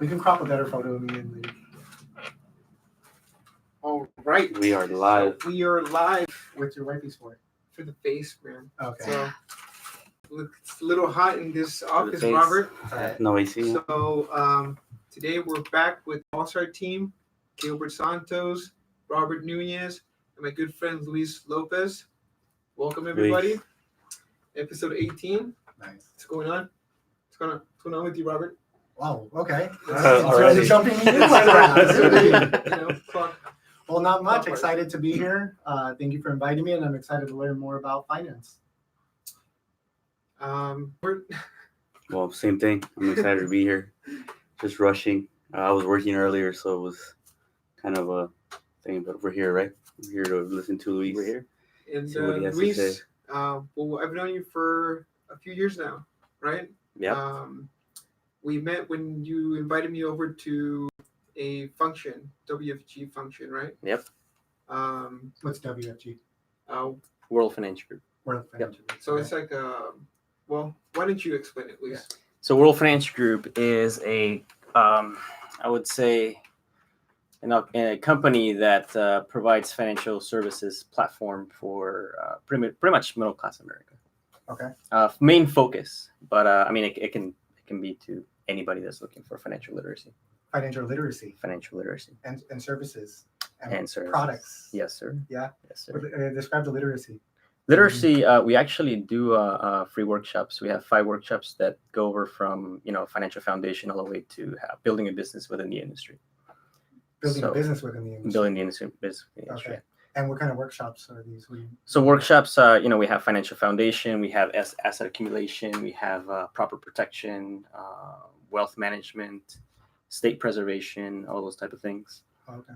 We can crop a better photo of me and leave. All right. We are live. So we are live What's your wifey's for? for the face, man. Okay. So it's a little hot in this office, face. Robert. No AC. So today we're back with All-Star team, Gilbert Santos, Robert Nunez, and my good friend Luis Lopez. Welcome everybody. Episode 18. Nice. What's going on? What's going on with you, Robert? Wow. Okay. Already. Jumping in like that. You know, fuck. Well, not much. Excited to be here. Thank you for inviting me, and I'm excited to learn more about finance. Well, same thing. I'm excited to be here. Just rushing. I was working earlier, so it was kind of a thing. But we're here, right? We're here to listen to Luis. We're here. And See what he has to say. Luis, well, I've known you for a few years now, right? Yep. We met when you invited me over to a function, WFG function, right? Yep. What's WFG? World Financial Group. World Financial. So it's like, well, why don't you explain it, please? So World Financial Group is a, I would say, a company that provides financial services platform for pretty much middle class America. Okay. Main focus, but I mean it can be to anybody that's looking for financial literacy. Financial literacy Financial literacy and services and services. products. Yes, sir. Yeah. Yes, sir. Describe the literacy. Literacy, we actually do free workshops. We have 5 workshops that go over from financial foundation all the way to building a business within the industry. Building a business within the industry. Building the industry, business within the industry. Okay. And what kind of workshops are these? So workshops, we have financial foundation, we have asset accumulation, we have proper protection, wealth management, state preservation, all those type of things. Okay.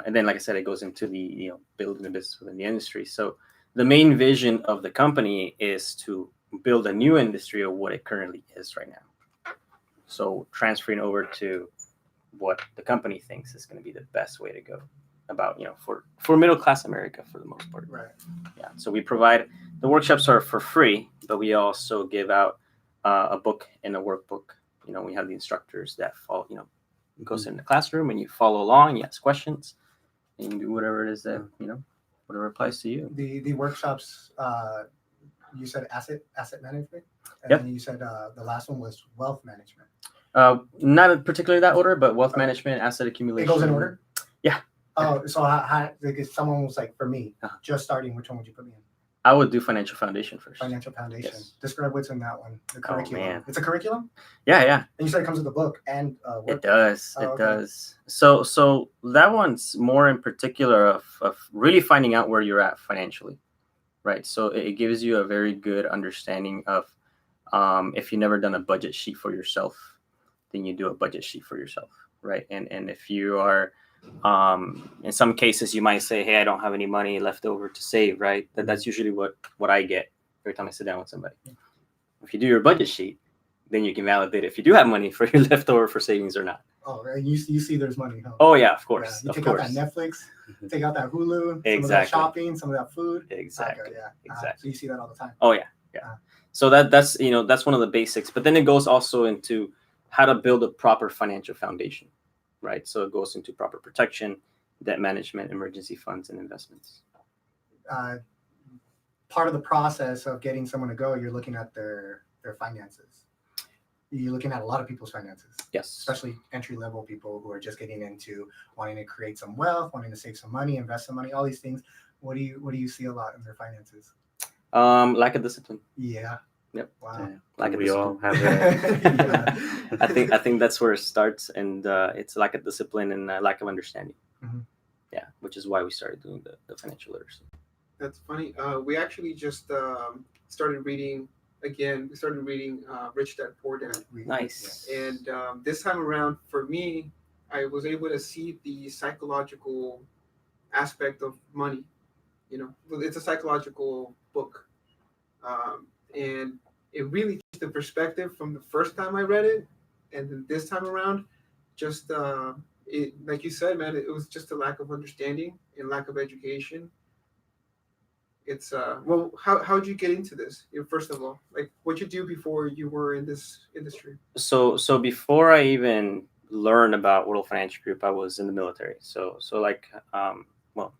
And then, like I said, it goes into the building a business within the industry. So the main vision of the company is to build a new industry of what it currently is right now. So transferring over to what the company thinks is going to be the best way to go about, for middle class America for the most part. Right. Yeah. So we provide, the workshops are for free, but we also give out a book and a workbook. We have the instructors that follow, go sit in the classroom and you follow along, you ask questions, and you do whatever it is that, whatever applies to you. The workshops, you said asset management, and Yep. then you said the last one was wealth management. Not particularly that order, but wealth management, asset accumulation. It goes in order? Yeah. Oh, so how if someone was like, for me, Uh-huh. just starting, which one would you put me in? I would do financial foundation first. Financial foundation. Yes. Describe what's in that one. The curriculum. man. It's a curriculum? Yeah. And you said it comes with a book and It does. Oh, It okay. does. So that one's more in particular of really finding out where you're at financially, right? So it gives you a very good understanding of if you've never done a budget sheet for yourself, then you do a budget sheet for yourself, right? And if you are, in some cases, you might say, hey, I don't have any money left over to save, right? That's usually what I get every time I sit down with somebody. If you do your budget sheet, then you can validate if you do have money for your leftover for savings or not. Oh, and you see there's money, huh? Oh yeah, of course. Yeah. You Of take course. out that Netflix, take out that Hulu, some of that Exactly. shopping, some of that food. Exactly. Okay, yeah. Exactly. So you see that all the time. Oh yeah. So that's one of the basics. But then it goes also into how to build a proper financial foundation, right? So it goes into proper protection, debt management, emergency funds, and investments. Part of the process of getting someone to go, you're looking at their finances. You're looking at a lot of people's finances, Yes. especially entry-level people who are just getting into wanting to create some wealth, wanting to save some money, invest some money, all these things. What do you see a lot in their finances? Lack of discipline. Yeah. Yep. Wow. Yeah. Lack of We all discipline. have that. Yeah. I think that's where it starts, and it's lack of discipline and lack of understanding. Mhm. Yeah, which is why we started doing the financial literacy. That's funny. We actually just started reading again. We started reading Rich Dad Poor Dad. Nice. And this time around, for me, I was able to see the psychological aspect of money. It's a psychological book. And it really changed the perspective from the first time I read it. And then this time around, just like you said, man, it was just a lack of understanding and lack of education. It's well, how'd you get into this? First of all, like what'd you do before you were in this industry? So before I even learn about World Financial Group, I was in the military. So like, well,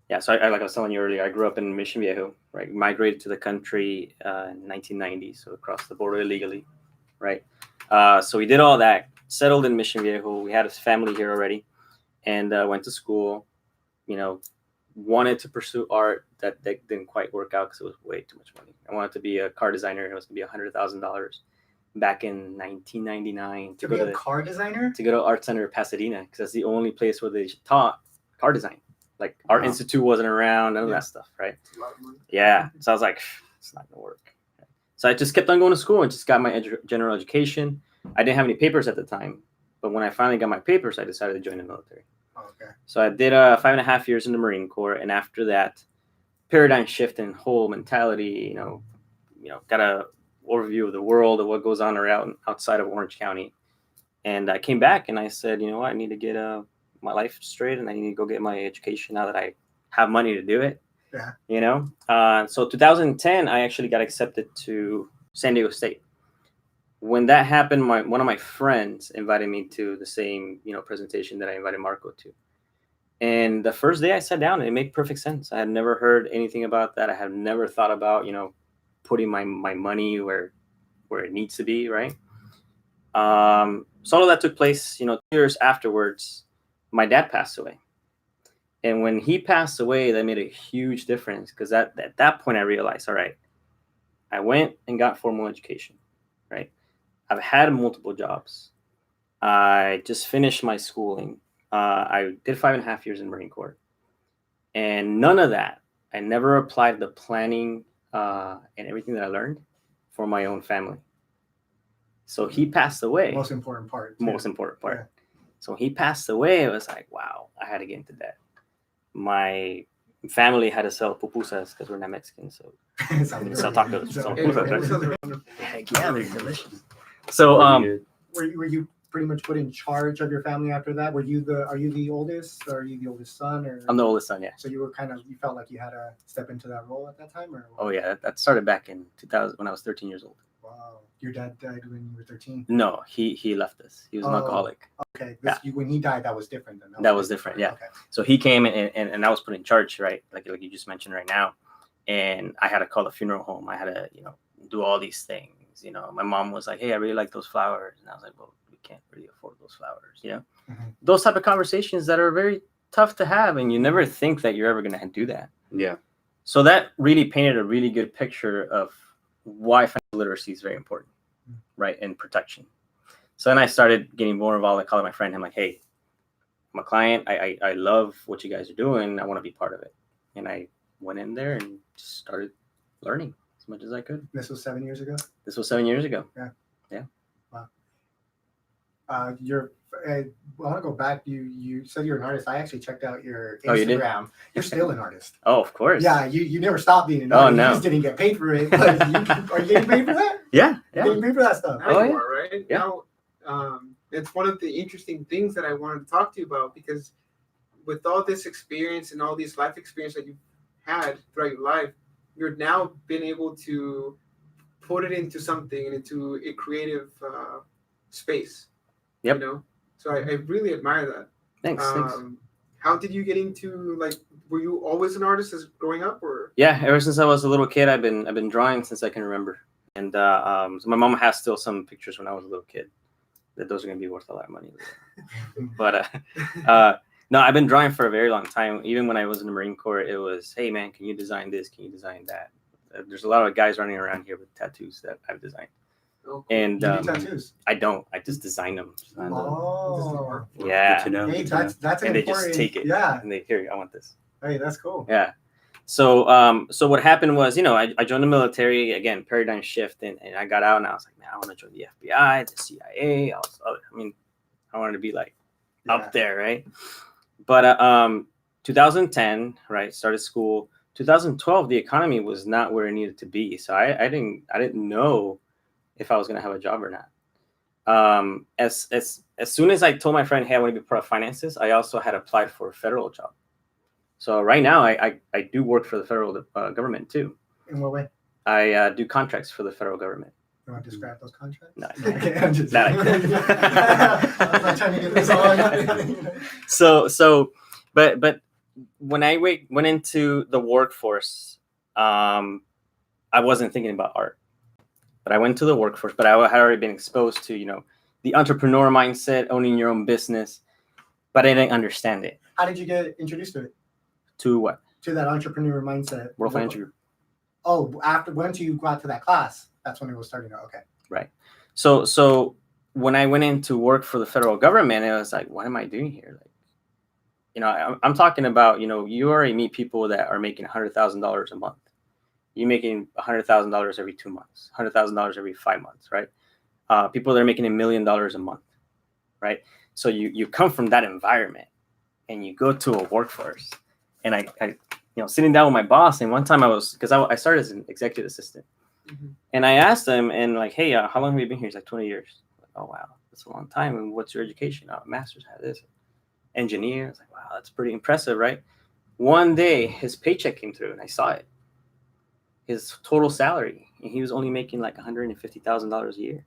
yeah. So like I was telling you earlier, I grew up in Mission Viejo, right? Migrated to the country in 1990, so across the border illegally, right? So we did all that, settled in Mission Viejo. We had a family here already, and went to school. You know, wanted to pursue art. That didn't quite work out because it was way too much money. I wanted to be a car designer. It was going to be $100,000 back in 1999 To be a car designer? to go to Art Center Pasadena, because that's the only place where they taught car design. Like Art Wow. Institute wasn't around, none of that stuff, right? It's a lot of money. Yeah. So I was like, it's not gonna work. So I just kept on going to school and just got my general education. I didn't have any papers at the time, but when I finally got my papers, I decided to join the military. Okay. So I did 5.5 years in the Marine Corps, and after that, paradigm shift in whole mentality. Got a overview of the world, of what goes on around outside of Orange County, and I came back and I said, you know what, I need to get my life straight, and I need to go get my education now that I have money to do it. Yeah. So 2010, I actually got accepted to San Diego State. When that happened, one of my friends invited me to the same presentation that I invited Marco to. And the first day I sat down, it made perfect sense. I had never heard anything about that. I had never thought about putting my money where it needs to be, right? So all of that took place. 2 years afterwards, my dad passed away. And when he passed away, that made a huge difference, because at that point I realized, all right, I went and got formal education, right? I've had multiple jobs. I just finished my schooling. I did 5.5 years in Marine Corps, and none of that, I never applied the planning and everything that I learned for my own family. So he passed away. Most important part. Yeah. So he passed away. It was like, wow, I had to get into debt. My family had to sell pupusas because we're not Mexican, so sell tacos. Sell pupusas, right? Heck yeah, they're delicious. So were you pretty much put in charge of your family after that? Are you the oldest, or are you the oldest son? Or I'm the oldest son, yeah. So you felt like you had to step into that role at that time, or? Oh yeah, that started back in 2000 when I was 13 years old. Wow, your dad died when you were 13. No, he left us. He was an alcoholic. Okay, when he died, that was different. Then that was different. Yeah. Okay. So he came and I was put in charge, right? Like you just mentioned right now, and I had to call the funeral home. I had to do all these things. My mom was like, "Hey, I really like those flowers," and I was like, "Well, we can't really afford those flowers." Mm-hmm. Those type of conversations that are very tough to have, and you never think that you're ever going to do that. Yeah. So that really painted a really good picture of why financial literacy is very important, right? And protection. So then I started getting more involved. I called my friend. I'm like, "Hey, I'm a client. I love what you guys are doing. I want to be part of it." And I went in there and just started learning as much as I could. This was 7 years ago? This was 7 years ago. Yeah. Wow. I want to go back. You said you're an artist. I actually checked out your Instagram. Oh, you did? You're still an artist. Oh, of course. Yeah, you never stopped being an artist. No. You just didn't get paid for it. But are you getting paid for that? Yeah. You're getting paid for that stuff. Now you yeah. are, right? Yeah. Now, it's one of the interesting things that I wanted to talk to you about, because with all this experience and all these life experience that you've had throughout your life, you're now been able to put it into something and into a creative space. Yep. So I really admire that. Thanks. How did you get into, were you always an artist as growing up, or? Yeah, ever since I was a little kid, I've been drawing since I can remember. And so my mom has still some pictures when I was a little kid. That those are gonna be worth a lot of money. But no, I've been drawing for a very long time. Even when I was in the Marine Corps, it was, "Hey man, can you design this? Can you design that?" There's a lot of guys running around here with tattoos that I've designed. Oh, cool. And You do tattoos? I don't. I just design them. Oh, Yeah. Good to know. hey, Good to know. that's an And they important. just take it. Yeah. And here, I want this. Hey, that's cool. Yeah. So what happened was, I joined the military, again, paradigm shift, and I got out and I was like, man, I want to join the FBI, the CIA. I wanted to be up there, right? But 2010, right, started school. 2012, the economy was not where it needed to be. So I didn't know if I was going to have a job or not. As soon as I told my friend, hey, I want to be part of finances, I also had applied for a federal job. So right now I do work for the federal government too. In what way? I do contracts for the federal government. You want to describe those contracts? No. Okay, I'm just No. I'm not trying to get this all. So, but when I went into the workforce, I wasn't thinking about art, but I went to the workforce. But I had already been exposed to, the entrepreneur mindset, owning your own business, but I didn't understand it. How did you get introduced to it? To what? To that entrepreneur mindset. World Financial Group. Oh, once you got to that class, that's when it was starting to. Okay. Right. So when I went in to work for the federal government, I was like, what am I doing here? Like, I'm talking about, you already meet people that are making $100,000 a month. You're making $100,000 every 2 months, $100,000 every 5 months, right? People that are making $1 million a month, right? So you come from that environment and you go to a workforce. And I sitting down with my boss, and one time I started as an executive assistant. Mm-hmm. And I asked him, and like, hey, how long have you been here? He's like, 20 years. Like, oh, wow, that's a long time. And what's your education? Oh, master's, had this. Engineer. I was like, wow, that's pretty impressive, right? One day, his paycheck came through, and I saw it. His total salary, and he was only making like $150,000 a year.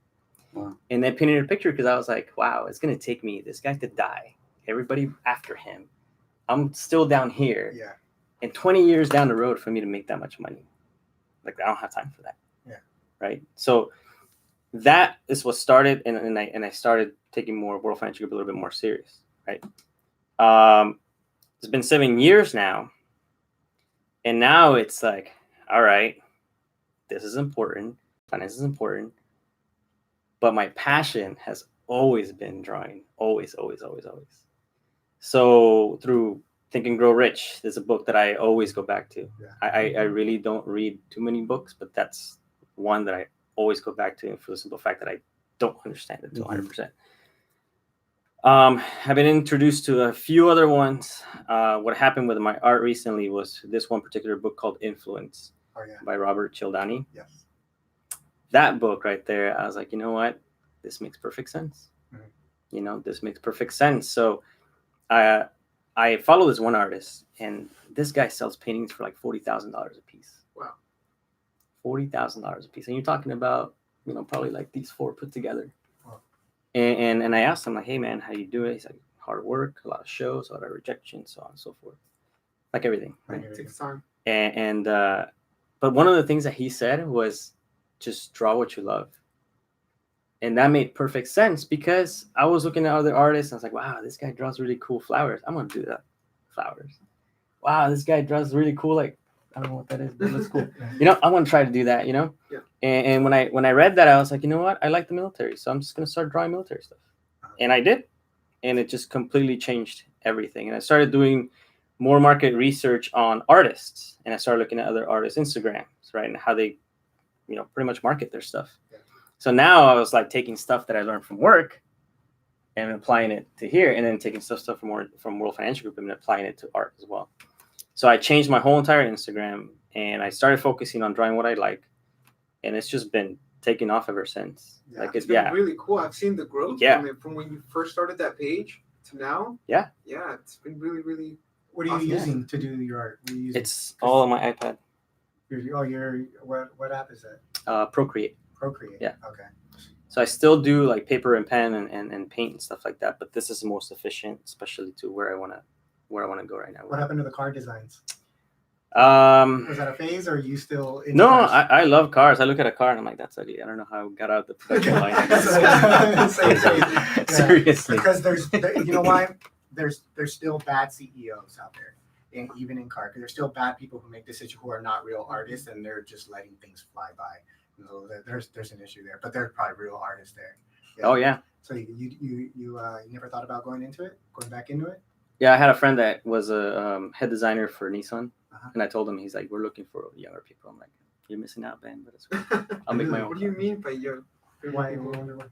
Wow. And that painted a picture, because I was like, wow, it's going to take me, this guy could die. Everybody after him. I'm still down here. Yeah. And 20 years down the road for me to make that much money. Like, I don't have time for that. Yeah. Right. So that is what started. And I started taking World Financial Group a little bit more serious. Right. It's been 7 years now. And now it's like, all right, this is important. Finance is important. But my passion has always been drawing. Always, always, always, always. So through Think and Grow Rich, there's a book that I always go back to. Yeah. I really don't read too many books, but that's one that I always go back to, for the simple fact that I don't understand it to 100%. I've been introduced to a few other ones. What happened with my art recently was this one particular book called Influence by Robert Cialdini. Yes. That book right there, I was like, you know what? This makes perfect sense. Mm-hmm. This makes perfect sense. So I follow this one artist, and this guy sells paintings for like $40,000 a piece. Wow. $40,000 a piece. And you're talking about, probably like these four put together. Wow. And I asked him, like, hey, man, how you do it? He's like, hard work, a lot of shows, a lot of rejection, so on and so forth. Like everything. Right? It takes time. But one of the things that he said was just draw what you love. And that made perfect sense, because I was looking at other artists and I was like, wow, this guy draws really cool flowers. I'm going to do that. Flowers. Wow, this guy draws really cool. Like, I don't know what that is, but it's cool. I want to try to do that, Yeah. And when I read that, I was like, you know what? I like the military. So I'm just going to start drawing military stuff. And I did. And it just completely changed everything. And I started doing more market research on artists. And I started looking at other artists' Instagrams, right? And how they, pretty much market their stuff. Yeah. So now I was like taking stuff that I learned from work and applying it to here, and then taking stuff from World Financial Group and applying it to art as well. So I changed my whole entire Instagram, and I started focusing on drawing what I like, and it's just been taking off ever since. Yeah. It's been really cool. I've seen the growth from it, from when you first started that page to now. Yeah. Yeah, it's been really, really. What are you using to do your art? What are you using? It's all on my iPad. What app is that? Procreate. Procreate. Yeah. Okay. So I still do like paper and pen and paint and stuff like that, but this is the most efficient, especially to where I want to go right now. What happened to the car designs? Was that a phase, or are you still in No, cars? I love cars. I look at a car and I'm like, that's ugly. I don't know how I got out of the production line. Same. Seriously. Because you know why? There's still bad CEOs out there, and even in car, because there's still bad people who make decisions who are not real artists, and they're just letting things fly by. So there's an issue there, but there's probably real artists there. Yeah. Oh yeah. So you never thought about going back into it? Yeah, I had a friend that was a head designer for Nissan, Uh-huh. and I told him, he's like, we're looking for younger people. I'm like, you're missing out, Ben, but it's cool. I'll make my own. What do you mean by young? Why?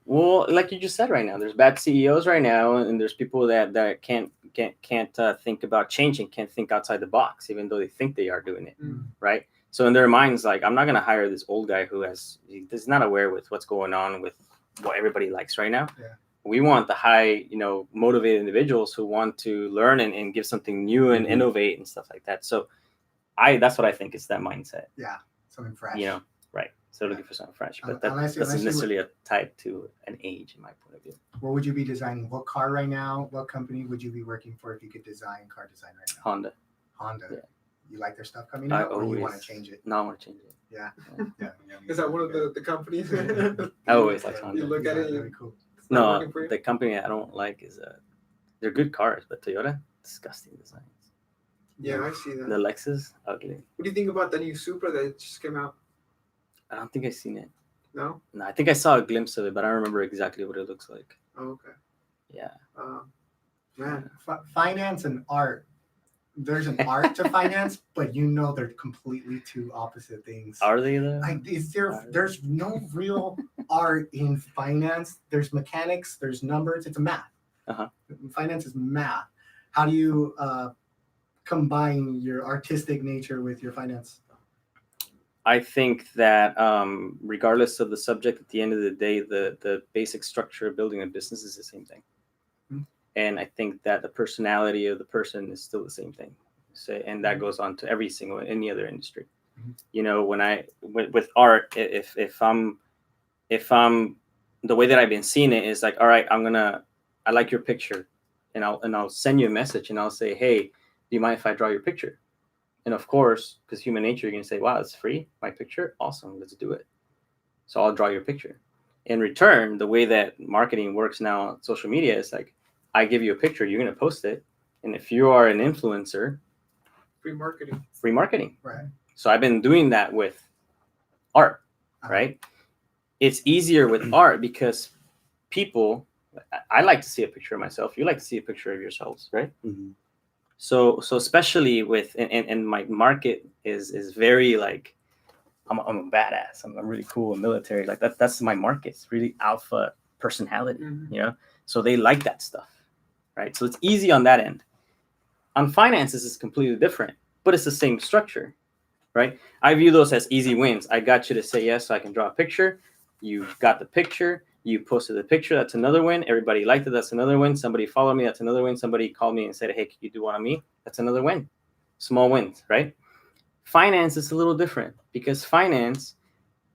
Well, like you just said right now, there's bad CEOs right now, and there's people that can't think about changing, can't think outside the box, even though they think they are doing it, right? So in their minds, like, I'm not gonna hire this old guy he's not aware with what's going on with what everybody likes right now. Yeah. We want the high, motivated individuals who want to learn and give something new and innovate and stuff like that. So that's what I think is that mindset. Yeah, something fresh. Right. So looking for something fresh, but Unless that's not you- necessarily a tied to an age, in my point of view. What would you be designing? What car right now? What company would you be working for if you could design car design right now? Honda. Honda. Yeah. You like their stuff coming I out, or you want to always- change it? No, I want to change it. Yeah. Is that one of the companies? I always like You Honda. look at it, That'd be cool. it's not No, working for you? the company I don't like is they're good cars, but Toyota, disgusting designs. Yeah, I see The that. Lexus, ugly. What do you think about the new Supra that just came out? I don't think I've seen it. No? No, I think I saw a glimpse of it, but I don't remember exactly what it looks like. Oh, okay. Yeah. Man, Finance and art. There's an art to finance, but they're completely two opposite things. Are they though? Like, there's no real art in finance. There's mechanics, there's numbers, it's math. Uh-huh. Finance is math. How do you combine your artistic nature with your finance? I think that regardless of the subject, at the end of the day, the basic structure of building a business is the same thing. Mhm. And I think that the personality of the person is still the same thing. So, and that goes on to any other industry. Mhm. You know, with art, if I'm the way that I've been seeing it is like, all right, I like your picture, and I'll send you a message and I'll say, hey, do you mind if I draw your picture? And of course, because human nature, you're going to say, wow, it's free. My picture? Awesome. Let's do it. So I'll draw your picture. In return, the way that marketing works now on social media is like, I give you a picture, you're going to post it. And if you are an influencer, free marketing. free marketing. Right. So I've been doing that with art, right? It's easier with art because people, I like to see a picture of myself. You like to see a picture of yourselves, right? Mhm. So especially with and my market is very like I'm a badass. I'm really cool and military. Like that's my market. It's really alpha personality, Mhm. you know. So they like that stuff, right? So it's easy on that end. On finances, it's completely different, but it's the same structure, right? I view those as easy wins. I got you to say yes, so I can draw a picture. You got the picture. You posted the picture. That's another win. Everybody liked it. That's another win. Somebody followed me. That's another win. Somebody called me and said, hey, can you do one on me? That's another win. Small wins, right? Finance is a little different because finance,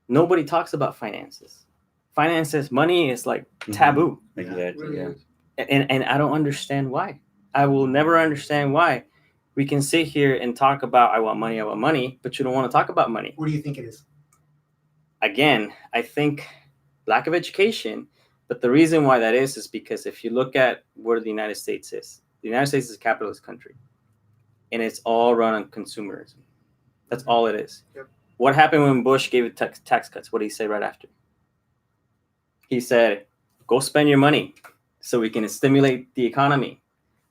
nobody talks about finances. Finances, money is like taboo. Exactly. Really Yeah. is. And I don't understand why. I will never understand why. We can sit here and talk about I want money, but you don't want to talk about money. What do you think it is? Again, I think lack of education, but the reason why that is because if you look at where the United States is a capitalist country, and it's all run on consumerism. That's all it is. Yep. What happened when Bush gave it tax cuts? What did he say right after? He said, go spend your money so we can stimulate the economy,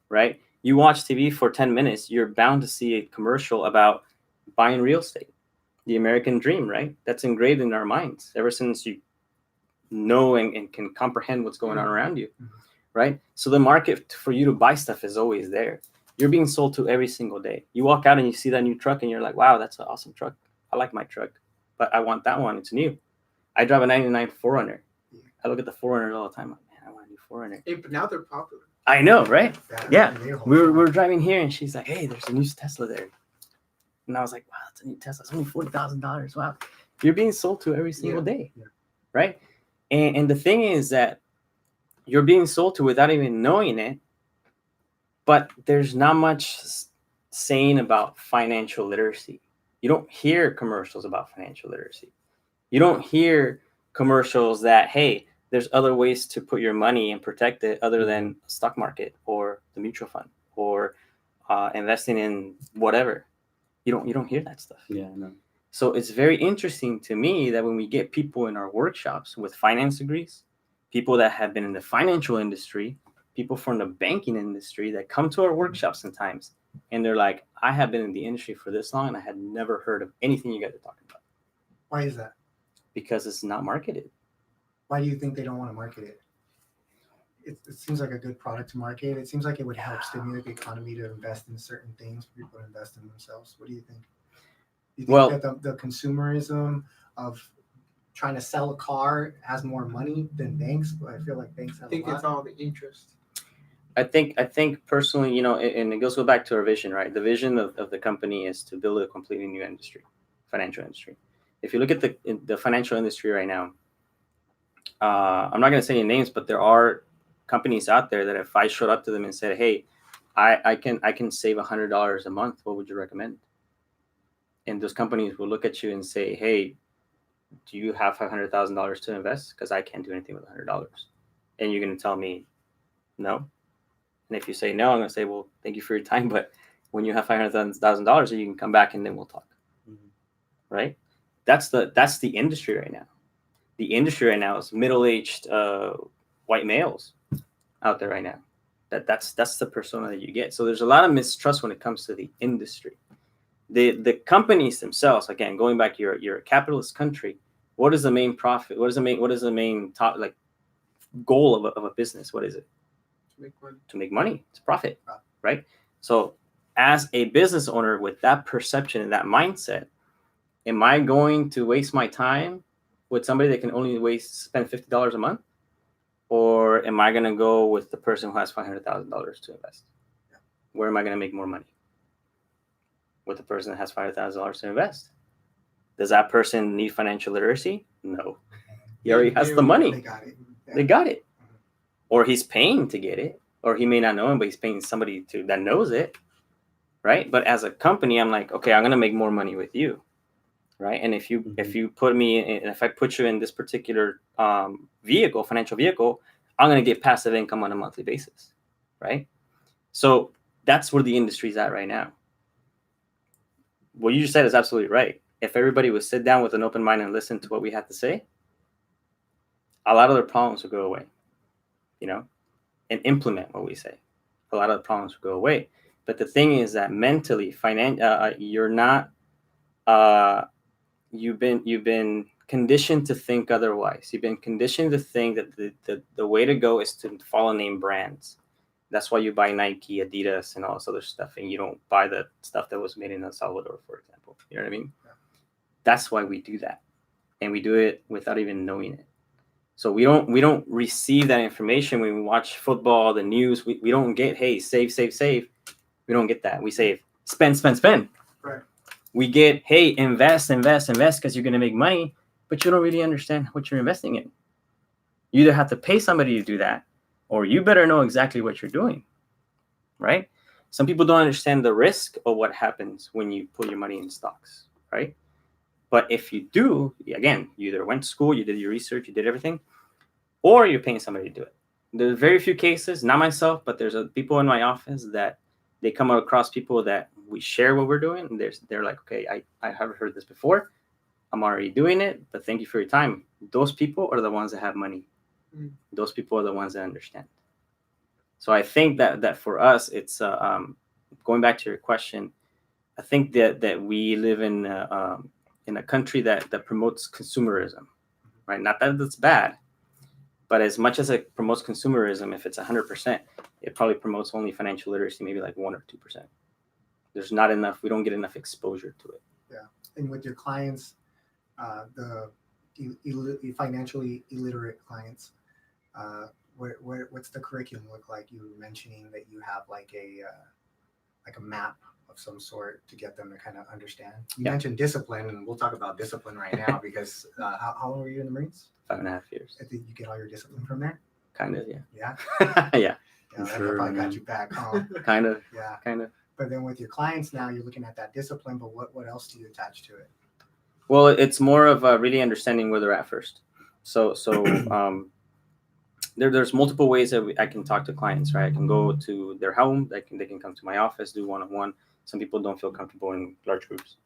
right? You watch TV for 10 minutes, you're bound to see a commercial about buying real estate. The American dream, right? That's engraved in our minds ever since you know and can comprehend what's going on around you, right? So the market for you to buy stuff is always there. You're being sold to every single day. You walk out and you see that new truck and you're like, wow, that's an awesome truck. I like my truck, but I want that one. It's new. I drive a 99 4Runner. I look at the 4Runner all the time. I'm like, man, I want a new 4Runner. Hey, but now they're popular. I know, right? Yeah. They're We're driving here and she's like, hey, there's a new Tesla there. And I was like, wow, that's a new Tesla. It's only $40,000. Wow. You're being sold to every single day, right? And the thing is that you're being sold to without even knowing it, but there's not much saying about financial literacy. You don't hear commercials about financial literacy. You don't hear commercials that, hey, there's other ways to put your money and protect it other than stock market or the mutual fund or investing in whatever. You don't hear that stuff. Yeah, no. So it's very interesting to me that when we get people in our workshops with finance degrees, people that have been in the financial industry, people from the banking industry that come to our workshops sometimes, and they're like, I have been in the industry for this long and I had never heard of anything you guys are talking about. Why is that? Because it's not marketed. Why do you think they don't want to market it? It seems like a good product to market. It seems like it would help stimulate the economy to invest in certain things, for people to invest in themselves. What do you think? Do you think that the consumerism of trying to sell a car has more money than banks? But I feel like banks I have think a lot. it's all the interest. I think personally, you know, and it goes back to our vision, right? The vision of the company is to build a completely new industry, financial industry. if you look at the financial industry right now, I'm not going to say any names, but there are companies out there that if I showed up to them and said, "Hey, I can save $100 a month. What would you recommend?" And those companies will look at you and say, "Hey, do you have $500,000 to invest? Because I can't do anything with $100." And you're going to tell me no. And if you say no, I'm going to say, "Well, thank you for your time, but when you have $500,000, you can come back and then we'll talk." Mhm. Right? That's the industry right now. The industry right now is middle-aged white males out there right now. That's the persona that you get. So there's a lot of mistrust when it comes to the industry. The companies themselves, again, going back, you're a capitalist country. What is the main profit? What is the main top, like, goal of a business? What is it? To make money. To make money. It's profit, right? So as a business owner with that perception and that mindset, am I going to waste my time with somebody that can only spend $50 a month? Or am I going to go with the person who has $500,000 to invest? Where am I going to make more money? With the person that has $500,000 to invest. Does that person need financial literacy? No. He already has the money. They got it. Yeah. They got it. Or he's paying to get it. Or he may not know him, but he's paying somebody that knows it. Right? But as a company, I'm like, okay, I'm going to make more money with you. Right? And if you put me in, if I put you in this particular financial vehicle, I'm going to get passive income on a monthly basis. Right? So that's where the industry's at right now. What you just said is absolutely right. If everybody would sit down with an open mind and listen to what we have to say, a lot of their problems would go away, and implement what we say. A lot of the problems would go away. But the thing is that mentally, you're not. You've been conditioned to think otherwise. You've been conditioned to think that the way to go is to follow name brands. That's why you buy Nike, Adidas, and all this other stuff, and you don't buy the stuff that was made in El Salvador, for example. You know what I mean? Yeah. That's why we do that, and we do it without even knowing it. So we don't receive that information when we watch football, the news. We don't get, hey, save. We don't get that. We save, spend. Right. We get, hey, invest because you're going to make money, but you don't really understand what you're investing in. You either have to pay somebody to do that, or you better know exactly what you're doing, right? Some people don't understand the risk of what happens when you put your money in stocks, right? But if you do, again, you either went to school, you did your research, you did everything, or you're paying somebody to do it. There's very few cases, not myself, but there's people in my office that they come across people that we share what we're doing. And they're like, okay, I haven't heard this before. I'm already doing it, but thank you for your time. Those people are the ones that have money. Those people are the ones that understand. So I think that for us, it's going back to your question. I think that we live in a country that promotes consumerism, right? Not that it's bad, but as much as it promotes consumerism, if it's 100%, it probably promotes only financial literacy, maybe like 1 or 2%. There's not enough. We don't get enough exposure to it. Yeah, and with your clients, the financially illiterate clients, what's the curriculum look like? You were mentioning that you have like a map of some sort to get them to kind of understand. You mentioned discipline, and we'll talk about discipline right now because how long were you in the Marines? 5.5 years. I think you get all your discipline from there. Kind of, yeah. Yeah. Yeah. That Sure, probably got man. you back home. Kind of. Yeah. Kind of. But then with your clients now, you're looking at that discipline. But what else do you attach to it? Well, it's more of really understanding where they're at first. So there's multiple ways that I can talk to clients, right? I can go to their home. They can come to my office, do one-on-one. Some people don't feel comfortable in large groups,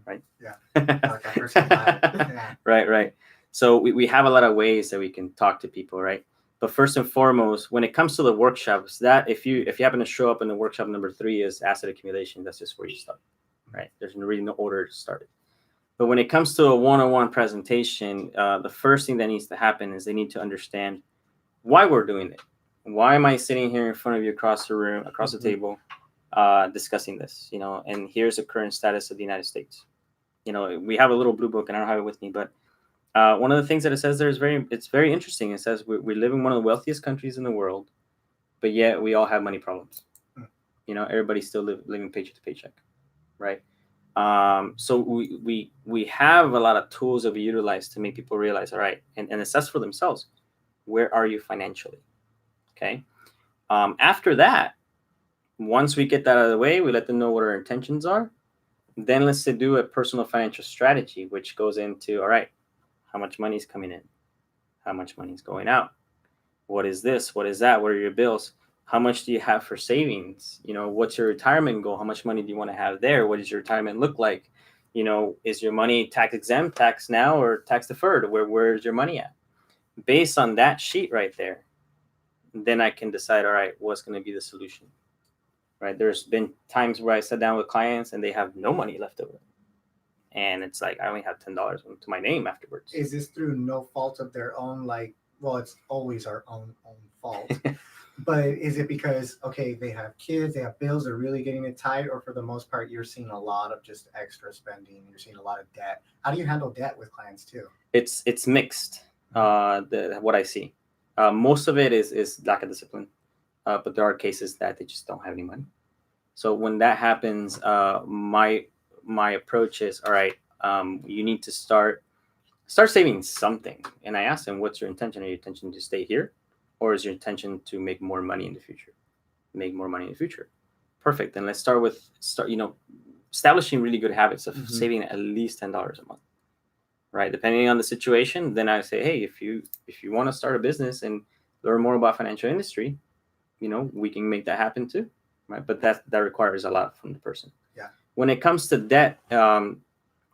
right? Yeah. Like that person. Yeah. Right. So we have a lot of ways that we can talk to people, right? But first and foremost, when it comes to the workshops, that if you happen to show up in the workshop number 3 is asset accumulation, that's just where you start, right? There's really no order to start it. But when it comes to a one-on-one presentation, the first thing that needs to happen is they need to understand why we're doing it. Why am I sitting here in front of you across the room, across the table, discussing this, and here's the current status of the United States. We have a little blue book and I don't have it with me, but one of the things that it says there it's very interesting. It says we live in one of the wealthiest countries in the world, but yet we all have money problems. Everybody's still living paycheck to paycheck, right? So we have a lot of tools that we utilize to make people realize, all right, and assess for themselves, where are you financially? Okay. After that, once we get that out of the way, we let them know what our intentions are. Then let's say do a personal financial strategy, which goes into, all right, how much money is coming in? How much money is going out? What is this? What is that? What are your bills? How much do you have for savings? What's your retirement goal? How much money do you want to have there? What does your retirement look like? Is your money tax exempt, tax now, or tax deferred? Where's your money at? Based on that sheet right there, then I can decide, all right, what's going to be the solution, right? There's been times where I sat down with clients and they have no money left over. And it's like, I only have $10 to my name afterwards. Is this through no fault of their own? Well, it's always our own fault. But is it because, okay, they have kids, they have bills, they're really getting it tight, or for the most part, you're seeing a lot of just extra spending, you're seeing a lot of debt? How do you handle debt with clients too? It's mixed, what I see. Most of it is lack of discipline, but there are cases that they just don't have any money. So when that happens, my approach is, all right, you need to start saving something. And I ask them, what's your intention? Are your intention to stay here? Or is your intention to make more money in the future? Perfect. Then let's start establishing really good habits of saving at least $10 a month, right? Depending on the situation, then I say, hey, if you want to start a business and learn more about financial industry, we can make that happen too, right? But that requires a lot from the person. Yeah. When it comes to debt,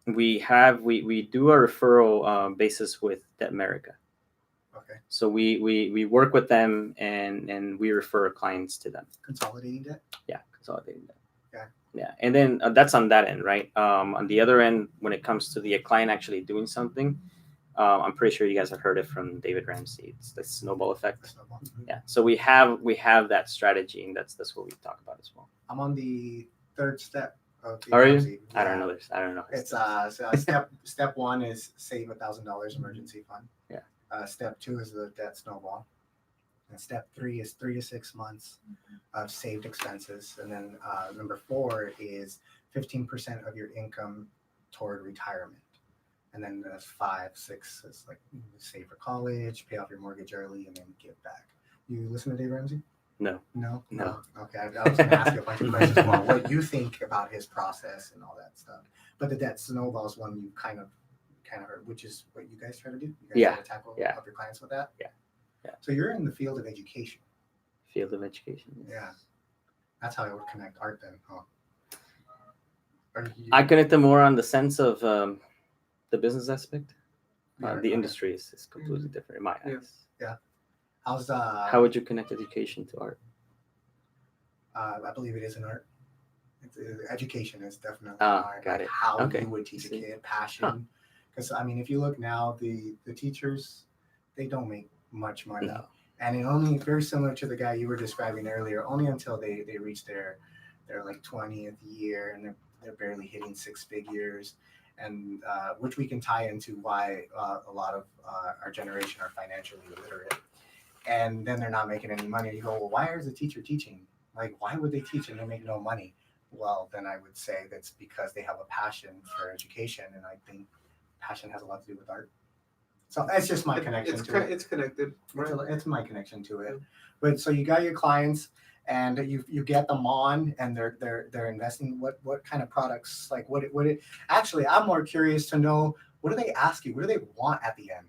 we do a referral basis with Debt America. Okay. So we work with them and we refer clients to them. Consolidating debt? Yeah, consolidating debt. Yeah. Yeah, and then that's on that end, right? On the other end, when it comes to the client actually doing something, I'm pretty sure you guys have heard it from David Ramsey. It's the snowball effect. Yeah. So we have that strategy, and that's what we talk about as well. I'm on the third step. Are you? Yeah. I don't know this. I don't know. It's step one is save $1,000 emergency fund. Yeah. Step two is the debt snowball. And step three is 3 to 6 months of saved expenses. And then number 4 is 15% of your income toward retirement. And then the 5, 6 is like save for college, pay off your mortgage early, and then give back. You listen to Dave Ramsey? No. No. Okay, I was going to ask you a bunch of questions about what you think about his process and all that stuff. But the debt snowball is one you kind of heard, which is what you guys try to do. You guys try to tackle help your clients with that. Yeah. So you're in the field of education. Field of education. Yeah. That's how I would connect art then, huh? I connect them more on the sense of the business aspect. The industry is completely different in my eyes. Yeah. How would you connect education to art? I believe it is an art. Education is definitely an art. Got it. How you would teach a kid, passion. Because if you look now, the teachers, they don't make much money. No. And it only very similar to the guy you were describing earlier, only until they reach their like 20th year and they're barely hitting 6 figures, and which we can tie into why a lot of our generation are financially illiterate. And then they're not making any money. You go, well, why is the teacher teaching? Like, why would they teach and they make no money? Well, then I would say that's because they have a passion for education, and I think passion has a lot to do with art. So that's just my connection to it. It's connected. It's my connection to it. But so you got your clients, and you get them on, and they're investing. What kind of products? Like actually, I'm more curious to know, what do they ask you? What do they want at the end?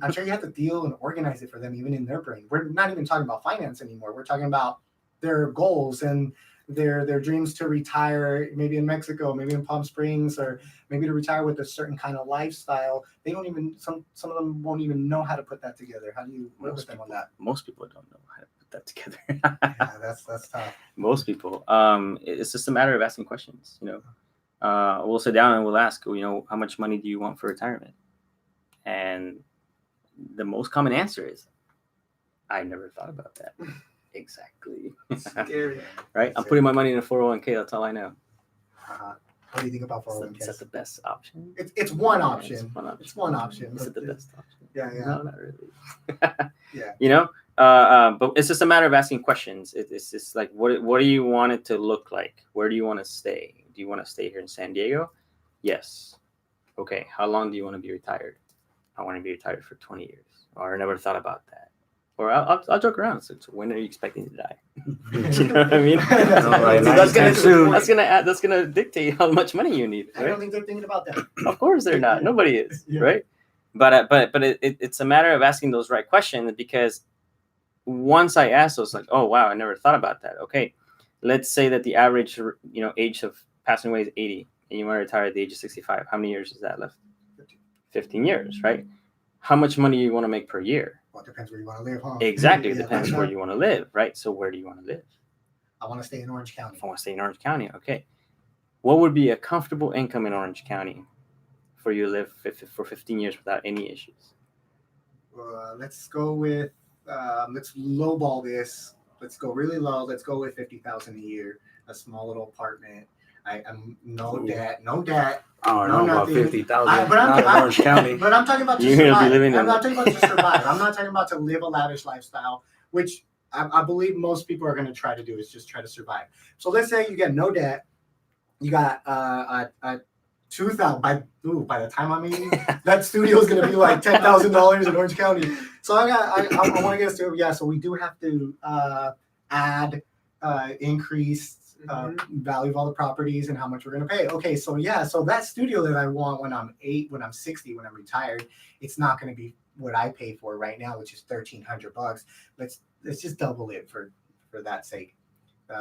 I'm sure you have to deal and organize it for them, even in their brain. We're not even talking about finance anymore. We're talking about their goals and their dreams to retire, maybe in Mexico, maybe in Palm Springs, or maybe to retire with a certain kind of lifestyle. They don't even, some of them won't even know how to put that together. How do you work with them on that? Most people don't know how to put that together. Yeah, that's tough. Most people. It's just a matter of asking questions. We'll sit down and we'll ask, how much money do you want for retirement? And the most common answer is, I never thought about that. Exactly. Scary. Right? I'm putting my money in a 401k. That's all I know. What do you think about 401k? Is that the best option? It's one option. It's one option. Is it the best option? Yeah. No, not really. Yeah. But it's just a matter of asking questions. It's just like, what do you want it to look like? Where do you want to stay? do you want to stay here in San Diego? Yes. Okay. How long do you want to be retired? I want to be retired for 20 years. Or I never thought about that. Or I'll joke around. So when are you expecting to die? You know what I mean? right, So that's anytime soon. that's gonna dictate how much money you need. I Right? don't think they're thinking about that. Of course they're not. Yeah. Nobody is, Yeah. right? But it's a matter of asking those right questions, because once I ask those, like, oh wow, I never thought about that. Okay, let's say that the average age of passing away is 80, and you want to retire at the age of 65. How many years is that left? 15 years, right? How much money do you want to make per year? Well, it depends where you want to live, huh? Exactly, it Yeah, depends where you want to live, right? So where do you want to live? I want to stay in Orange County. If I want to stay in Orange County, okay. What would be a comfortable income in Orange County for you to live for 15 years without any issues? Let's go with let's lowball this. Let's go really low. Let's go with 50,000 a year. A small little apartment. I'm no debt. I don't No, know about nothing. 50,000. But I'm- Not in I- Orange County. But I'm talking about to You're gonna be survive. living in I'm not the- talking about to survive. I'm not talking about to live a lavish lifestyle, which I believe most people are going to try to do, is just try to survive. So let's say you get no debt. You got a 2,000 by the time I'm 80, that studio is going to be like $10,000 in Orange County. So I want to get us to, yeah. So we do have to add increase value of all the properties and how much we're going to pay. Okay, so yeah, so that studio that I want when I'm 60, when I'm retired, it's not going to be what I pay for right now, which is $1,300. Let's just double it for that sake.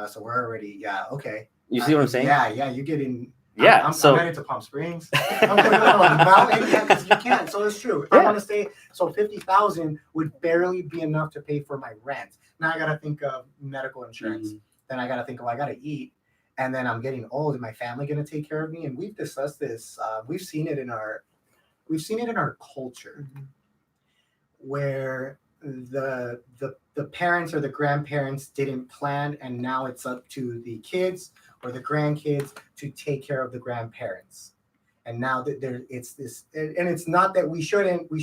So we're already okay. You see what I'm saying? Yeah, you're getting. Yeah, I'm so headed to Palm Springs. I'm going to the mountain because you can. So it's true. If I Yeah. want to stay, so 50,000 would barely be enough to pay for my rent. Now I got to think of medical insurance. Then I got to think of I got to eat, and then I'm getting old. Is my family going to take care of me? And we've discussed this. We've seen it in our culture, where the parents or the grandparents didn't plan, and now it's up to the kids or the grandkids to take care of the grandparents. And now that it's this, and it's not that we shouldn't. We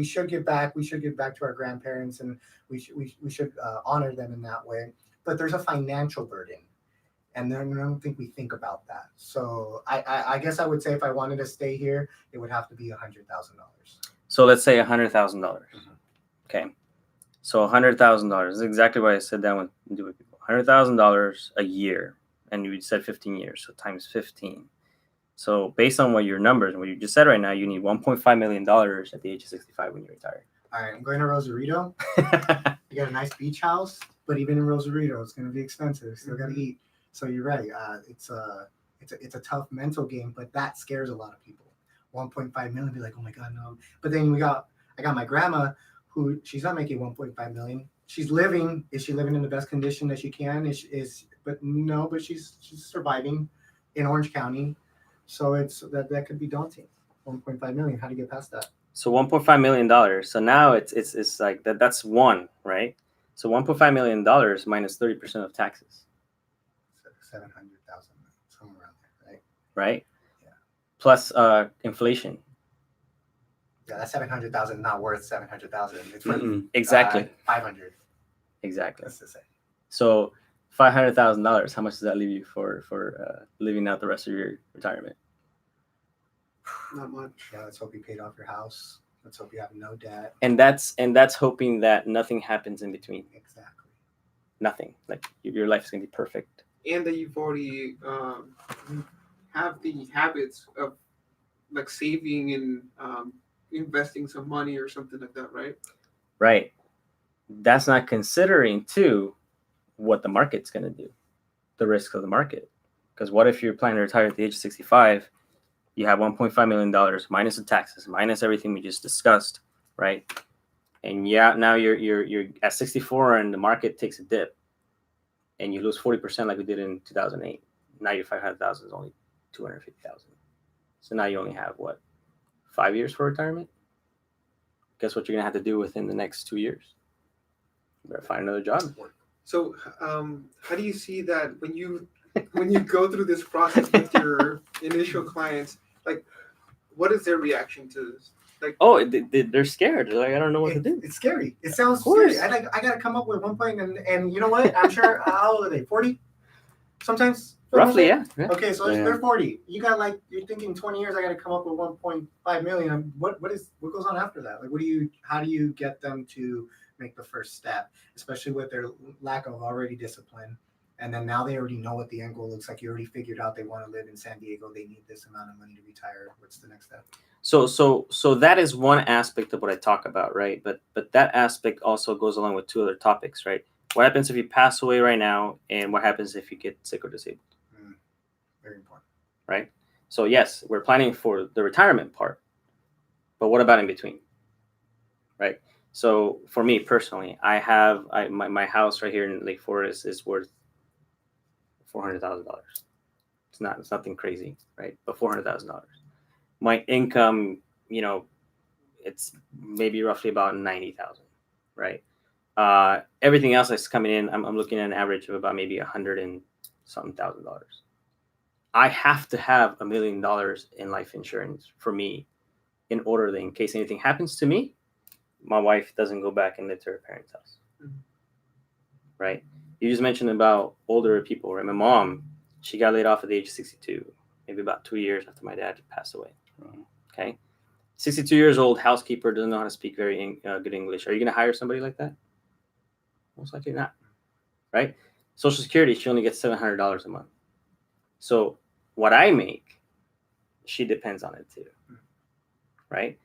should give back. We should give back to our grandparents, and we should honor them in that way. But there's a financial burden, and then I don't think we think about that. So I guess I would say if I wanted to stay here, it would have to be $100,000. So let's say $100,000. Okay, so $100,000 is exactly what I said that would do with people. $100,000 a year, and you said 15 years, so times 15. So based on what your numbers and what you just said right now, you need $1.5 million at the age of 65 when you retire. All right, I'm going to Rosarito. You got a nice beach house, but even in Rosarito, it's going to be expensive. Still got to eat. So you're right. It's a tough mental game, but that scares a lot of people. 1.5 million, be like, oh my god, no. But then I got my grandma, who she's not making 1.5 million. She's living. Is she living in the best condition that she can? But she's surviving in Orange County. So that could be daunting. 1.5 million. How do you get past that? So $1.5 million. So now it's like that. That's one, right? So $1.5 million minus 30% of taxes. 700,000, somewhere around there, right? Right. Yeah. Plus inflation. Yeah, that 700,000 not worth 700,000. It's worth Exactly. 500. Exactly. That's to say. So $500,000. How much does that leave you for living out the rest of your retirement? Not much. Yeah, let's hope you paid off your house. Let's hope you have no debt. And that's hoping that nothing happens in between. Exactly. Nothing. Like your life is gonna be perfect. And that you've already have the habits of like saving and investing some money or something like that, right? Right. That's not considering too what the market's gonna do, the risk of the market. Because what if you're planning to retire at the age of 65? You have $1.5 million minus the taxes, minus everything we just discussed, right? And now you're at 64 and the market takes a dip, and you lose 40% like we did in 2008. Now your 500,000 is only 250,000. So now you only have what, 5 years for retirement? Guess what you're gonna have to do within the next 2 years? You better find another job. So how do you see that when you go through this process with your initial clients? Like, what is their reaction to this? Like, Oh, they're scared. They're like, I don't know what to do. It's scary. It sounds Of course. scary. I got to come up with one point, and you know what? I'm sure. How old are they? 40? sometimes Roughly, yeah. Okay, so Yeah. they're 40. You got like you're thinking 20 years. I got to come up with 1.5 million. What goes on after that? Like, how do you get them to make the first step, especially with their lack of already discipline, and then now they already know what the end goal looks like. You already figured out they want to live in San Diego. They need this amount of money to retire. What's the next step? So that is one aspect of what I talk about, right? But that aspect also goes along with two other topics, right? What happens if you pass away right now, and what happens if you get sick or disabled? Very important. Right? So yes, we're planning for the retirement part, but what about in between? Right? So for me personally, my house right here in Lake Forest is worth $400,000. It's nothing crazy, right? But $400,000. My income, it's maybe roughly about 90,000, right? Everything else that's coming in, I'm looking at an average of about maybe $100 and something thousand. I have to have $1 million in life insurance for me in order that in case anything happens to me, my wife doesn't go back and live to her parents' house. Right? You just mentioned about older people, right? My mom, she got laid off at the age of 62, maybe about 2 years after my dad passed away. Okay? 62 years old, housekeeper, doesn't know how to speak very good English. Are you going to hire somebody like that? Most likely not. Right? Social Security, she only gets $700 a month. So what I make, she depends on it too. Right?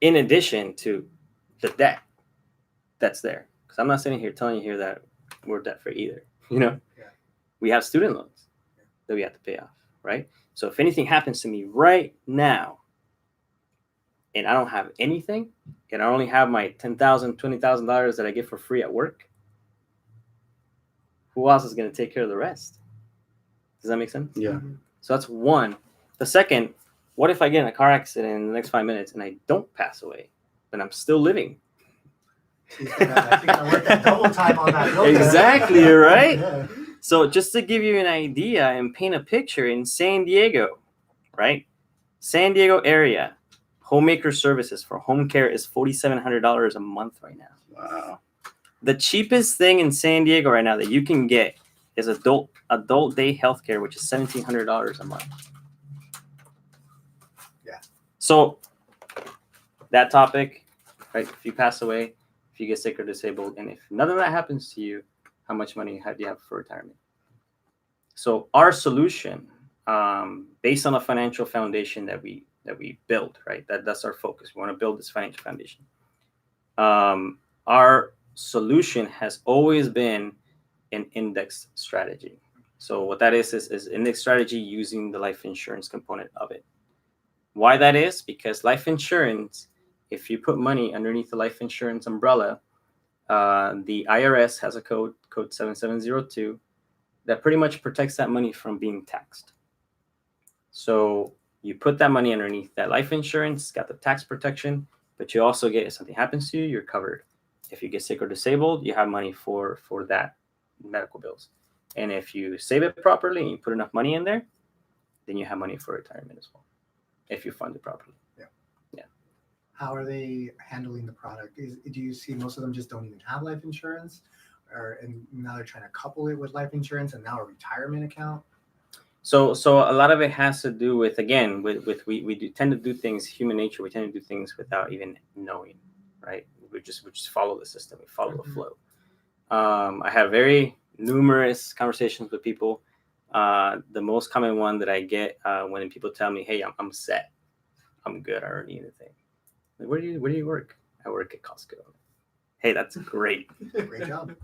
In addition to the debt that's there. Because I'm not sitting here telling you here that we're debt free either. Yeah. We have student loans that we have to pay off. Right? So if anything happens to me right now, and I don't have anything, and I only have my $10,000, $20,000 that I get for free at work, who else is going to take care of the rest? Does that make sense? Yeah. So that's one. The second, what if I get in a car accident in the next 5 minutes and I don't pass away, but I'm still living? You gotta work that double time on that bill. Exactly, right? Yeah. So just to give you an idea and paint a picture, in San Diego, right? San Diego area, homemaker services for home care is $4,700 a month right now. Wow. The cheapest thing in San Diego right now that you can get is adult day healthcare, which is $1,700 a month. Yeah. So that topic, right? If you pass away, if you get sick or disabled, and if none of that happens to you, how much money do you have for retirement? So our solution, based on a financial foundation that we build, right? That's our focus. We want to build this financial foundation. Our solution has always been an index strategy. So what that is index strategy using the life insurance component of it. Why that is? Because life insurance, if you put money underneath the life insurance umbrella, the IRS has a code 7702, that pretty much protects that money from being taxed. So you put that money underneath that life insurance, got the tax protection, but you also get, if something happens to you, you're covered. If you get sick or disabled, you have money for that medical bills. And if you save it properly and you put enough money in there, then you have money for retirement as well, if you fund it properly. Yeah. How are they handling the product? Do you see most of them just don't even have life insurance, and now they're trying to couple it with life insurance and now a retirement account? So a lot of it has to do with, again, we do tend to do things, human nature. We tend to do things without even knowing, right? We just follow the system. We follow the flow. I have very numerous conversations with people. The most common one that I get when people tell me, "Hey, I'm set, I'm good, I don't need anything." Like, where do you work? I work at Costco. Hey, that's great. Great job.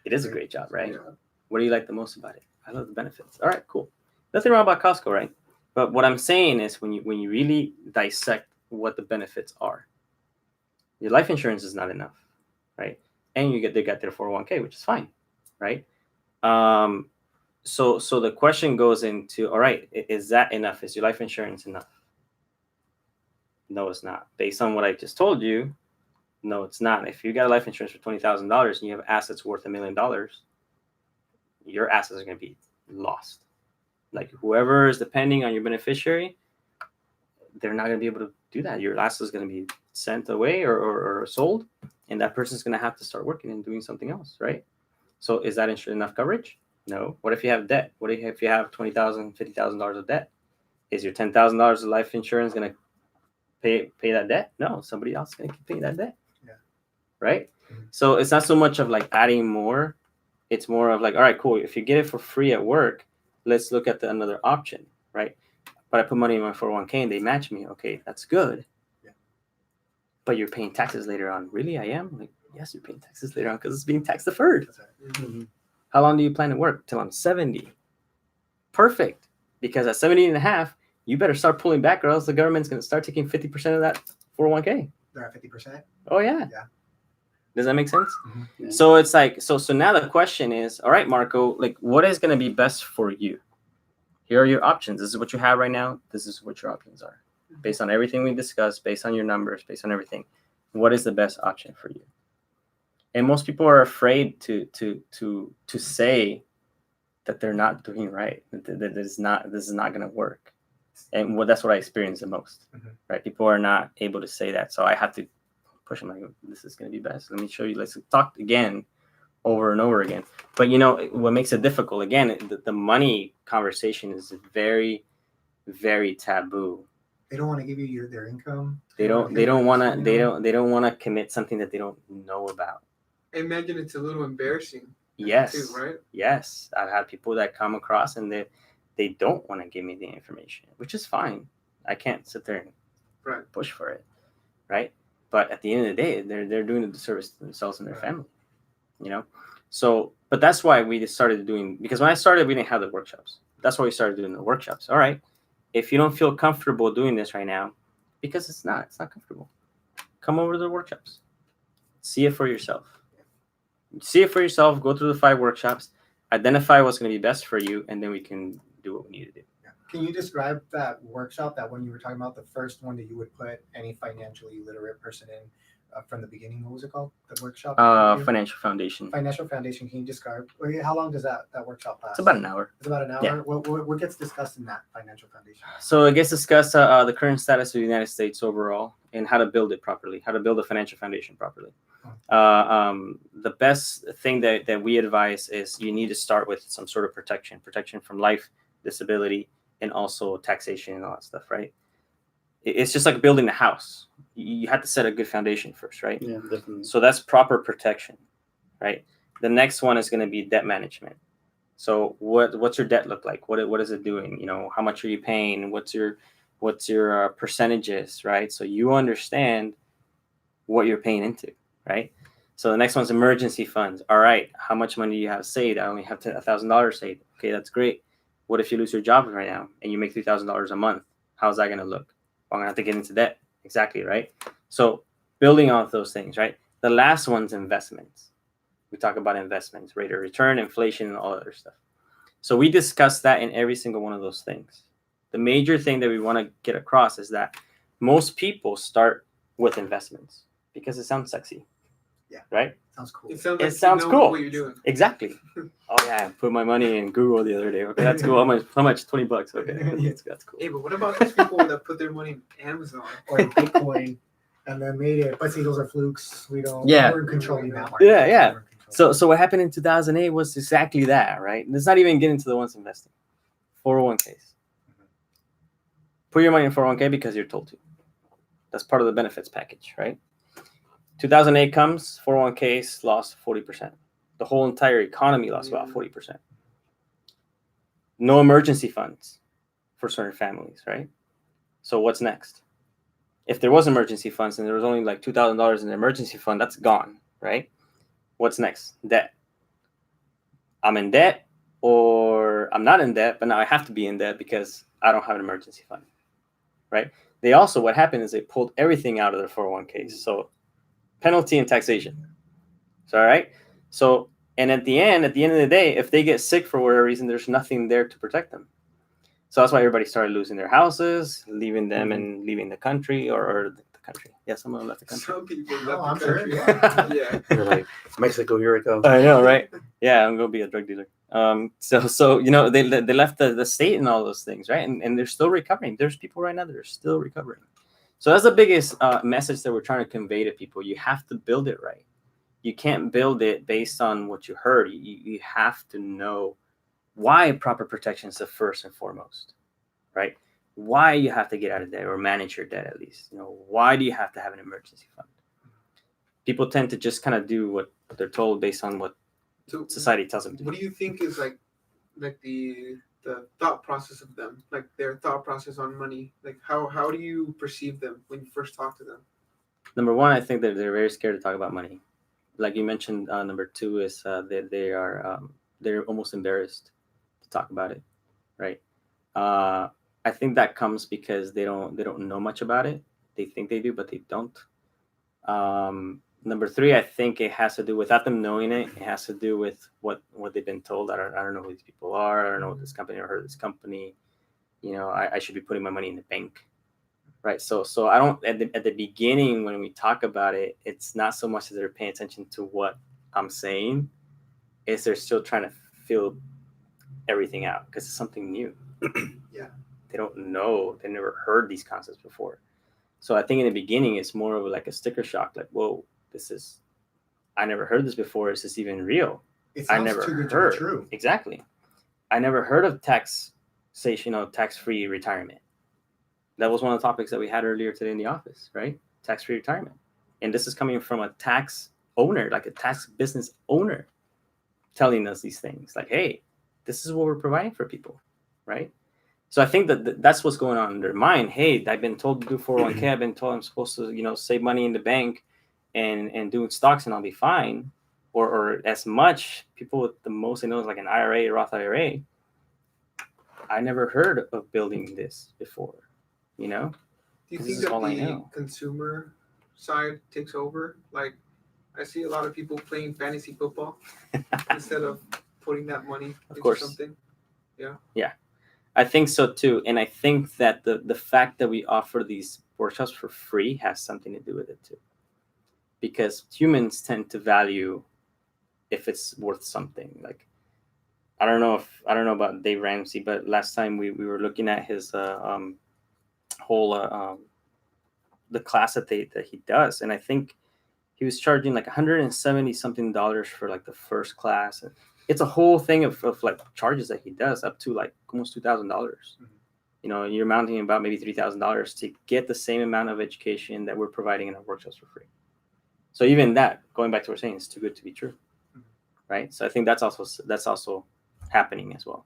It is a great job, right? Yeah. What do you like the most about it? I love the benefits. All right, cool. Nothing wrong about Costco, right? But what I'm saying is when you really dissect what the benefits are, your life insurance is not enough, right? And they got their 401k, which is fine, right? So the question goes into, all right, is that enough? Is your life insurance enough? No, it's not. Based on what I just told you, no, it's not. If you got a life insurance for $20,000 and you have assets worth $1 million, your assets are going to be lost. Like whoever is depending on your beneficiary, they're not going to be able to do that. Your assets is going to be sent away or sold, and that person's going to have to start working and doing something else, right? So is that enough coverage? No. What if you have debt? What if you have $20,000, $50,000 of debt? Is your $10,000 of life insurance going to pay that debt? No, somebody else is going to pay that debt. Yeah. Right? So it's not so much of like adding more. It's more of like, all right, cool. If you get it for free at work, let's look at another option, right? But I put money in my 401k and they match me. Okay, that's good. Yeah. But you're paying taxes later on. Really? I am? Like, yes, you're paying taxes later on because it's being tax deferred. That's right. How long do you plan to work? Till I'm 70. Perfect. Because at 70 and a half, you better start pulling back or else the government's going to start taking 50% of that 401k. They're at 50%. Oh, yeah. Yeah. Does that make sense? Yeah. So it's like, so now the question is, all right, Marco, like what is going to be best for you? Here are your options. This is what you have right now. This is what your options are. Based on everything we discussed, based on your numbers, based on everything, what is the best option for you? And most people are afraid to say that they're not doing right. That this is not going to work. And that's what I experience the most. Right? People are not able to say that. So I have to push them like, this is going to be best. Let me show you. Let's talk again over and over again. But you know what makes it difficult? Again, the money conversation is very, very taboo. They don't want to give you their income. They don't want to commit something that they don't know about. I imagine it's a little embarrassing. Yes. Too, right? Yes. I've had people that come across and they don't want to give me the information, which is fine. I can't sit there and push for it. Right. But at the end of the day, they're doing a disservice to themselves and their family. You know? So, but that's why we just started doing, because when I started, we didn't have the workshops. That's why we started doing the workshops. All right. If you don't feel comfortable doing this right now, because it's not comfortable, come over to the workshops. See it for yourself. See it for yourself. Go through the 5 workshops, identify what's going to be best for you, and then we can do what we need to do. Can you describe that workshop, that one you were talking about, the first one that you would put any financially literate person in from the beginning? What was it called? The workshop? Financial Foundation. Financial Foundation. Can you describe, how long does that workshop last? It's about an hour. It's about an hour? Yeah. What gets discussed in that Financial Foundation? So it gets discussed the current status of the United States overall and how to build it properly, how to build a financial foundation properly. The best thing that we advise is you need to start with some sort of protection from life, disability, and also taxation and all that stuff, right? It's just like building a house. You have to set a good foundation first, right? Yeah, definitely. So that's proper protection, right? The next one is going to be debt management. So what's your debt look like? What is it doing? You know, how much are you paying? What's your percentages, right? So you understand what you're paying into, right? So the next one's emergency funds. All right, how much money do you have saved? I only have $1,000 saved. Okay, that's great. What if you lose your job right now and you make $3,000 a month? How's that going to look? I'm going to have to get into debt. Exactly, right? So building off those things, right? The last one's investments. We talk about investments, rate of return, inflation, and all other stuff. So we discuss that in every single one of those things. The major thing that we want to get across is that most people start with investments because it sounds sexy. Yeah. Right? Sounds cool. It sounds like sounds you know cool. what you're doing. Exactly. Oh yeah, I put my money in Google the other day. Okay, that's cool. How much? $20. Okay, that's cool. Hey, but what about those people that put their money in Amazon? Or Bitcoin, and then made it. But see, those are flukes. We don't. Yeah. We're controlling that market. Yeah, yeah. We're controlling. So what happened in 2008 was exactly that, right? Let's not even get into the ones investing. 401ks. Put your money in 401k because you're told to. That's part of the benefits package, right? 2008 comes, 401ks lost 40%. The whole entire economy lost about 40%. No emergency funds for certain families, right? So what's next? If there was emergency funds and there was only like $2,000 in the emergency fund, that's gone, right? What's next? Debt. I'm in debt, or I'm not in debt, but now I have to be in debt because I don't have an emergency fund, right? They also, what happened is they pulled everything out of their 401ks. So penalty and taxation. So, all right. So, and at the end of the day, if they get sick for whatever reason, there's nothing there to protect them. So that's why everybody started losing their houses, leaving them and leaving the country or the country. Yeah, some of them left the country. Some people Oh, I'm left the sure. country. Yeah. Yeah. They're like, Mexico, here I go. I know, right? Yeah, I'm gonna be a drug dealer. So you know, they left the state and all those things, right? And they're still recovering. There's people right now that are still recovering. So that's the biggest message that we're trying to convey to people. You have to build it right. You can't build it based on what you heard. You have to know why proper protection is the first and foremost, right? Why you have to get out of debt or manage your debt at least. Why do you have to have an emergency fund? People tend to just kind of do what they're told based on what So society tells them to do. what do you think is like the thought process of them, like their thought process on money? Like how do you perceive them when you first talk to them? Number one, I think that they're very scared to talk about money. Like you mentioned, number two is they're almost embarrassed to talk about it, right? I think that comes because they don't know much about it. They think they do, but they don't. Number three, I think it has to do, without them knowing it, it has to do with what they've been told. I don't know who these people are. I don't know what this company, or heard of this company. I should be putting my money in the bank, right? So I don't, at the beginning when we talk about it, it's not so much that they're paying attention to what I'm saying, is they're still trying to feel everything out because it's something new. Yeah. They don't know. They never heard these concepts before. So I think in the beginning, it's more of like a sticker shock. Like, whoa, I never heard this before. Is this even real? It I sounds never too good heard. to be true. Exactly. I never heard of tax-free retirement. That was one of the topics that we had earlier today in the office, right? Tax-free retirement. And this is coming from a tax owner, like a tax business owner, telling us these things. Like, hey, this is what we're providing for people, right? So I think that that's what's going on in their mind. Hey, I've been told to do 401k. I've been told I'm supposed to, save money in the bank and doing stocks and I'll be fine. Or as much. People with the most they know is like an IRA, Roth IRA. I never heard of building this before, Do you This think is that all I the know. consumer side takes over? Like, I see a lot of people playing fantasy football instead of putting that money Of into course. something. I think so too. And I think that the fact that we offer these workshops for free has something to do with it too. Because humans tend to value if it's worth something. Like, I don't know about Dave Ramsey, but last time we were looking at his whole the class that he does, and I think he was charging like $170 something for like the first class. And it's a whole thing of like charges that he does up to like almost $2,000. Mm-hmm. You're mounting about maybe $3,000 to get the same amount of education that we're providing in our workshops for free. So even that, going back to what we're saying, it's too good to be true, right? So I think that's also happening as well.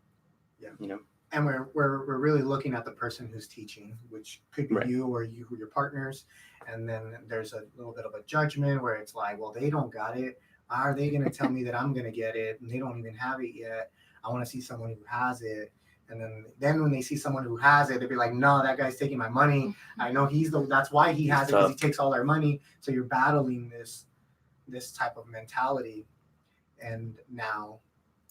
Yeah. And we're really looking at the person who's teaching, which could be Right. you or your partners. And then there's a little bit of a judgment where it's like, well, they don't got it. Why are they going to tell me that I'm going to get it? And they don't even have it yet. I want to see someone who has it. And then when they see someone who has it, they'll be like, no, that guy's taking my money. I know that's why he has it, because he takes all our money. So you're battling this type of mentality. And now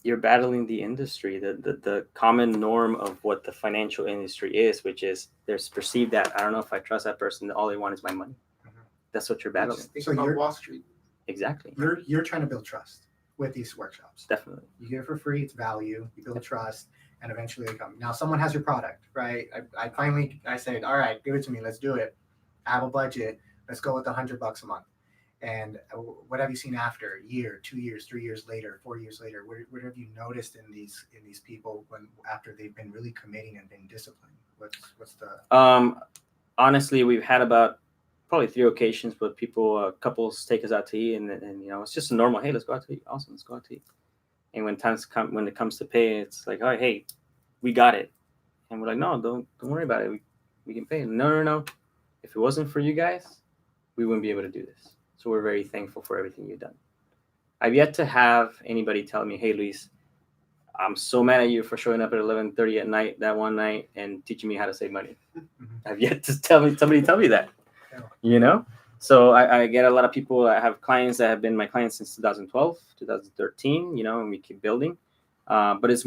you're battling the industry, the common norm of what the financial industry is, which is there's perceived that I don't know if I trust that person. All they want is my money. Mm-hmm. That's what you're battling. Think about Wall Street. Exactly. You're trying to build trust with these workshops. Definitely. You get it for free. It's value. You build trust, and eventually they come. Now someone has your product, right? I said, all right, give it to me. Let's do it. I have a budget. Let's go with $100 a month. And what have you seen after a year, 2 years, 3 years later, 4 years later? What have you noticed in these people after they've been really committing and been disciplined? What's the? Honestly, we've had about probably 3 occasions where couples take us out to eat, and it's just a normal. Hey, let's go out to eat. Awesome, let's go out to eat. And when it comes to pay, it's like, oh, hey, we got it, and we're like, no, don't worry about it. We can pay. No. If it wasn't for you guys, we wouldn't be able to do this. So we're very thankful for everything you've done. I've yet to have anybody tell me, hey, Luis, I'm so mad at you for showing up at 11:30 at night that one night and teaching me how to save money. Mm-hmm. I've yet to somebody tell me that, So I get a lot of people. I have clients that have been my clients since 2012, 2013, and we keep building. But it's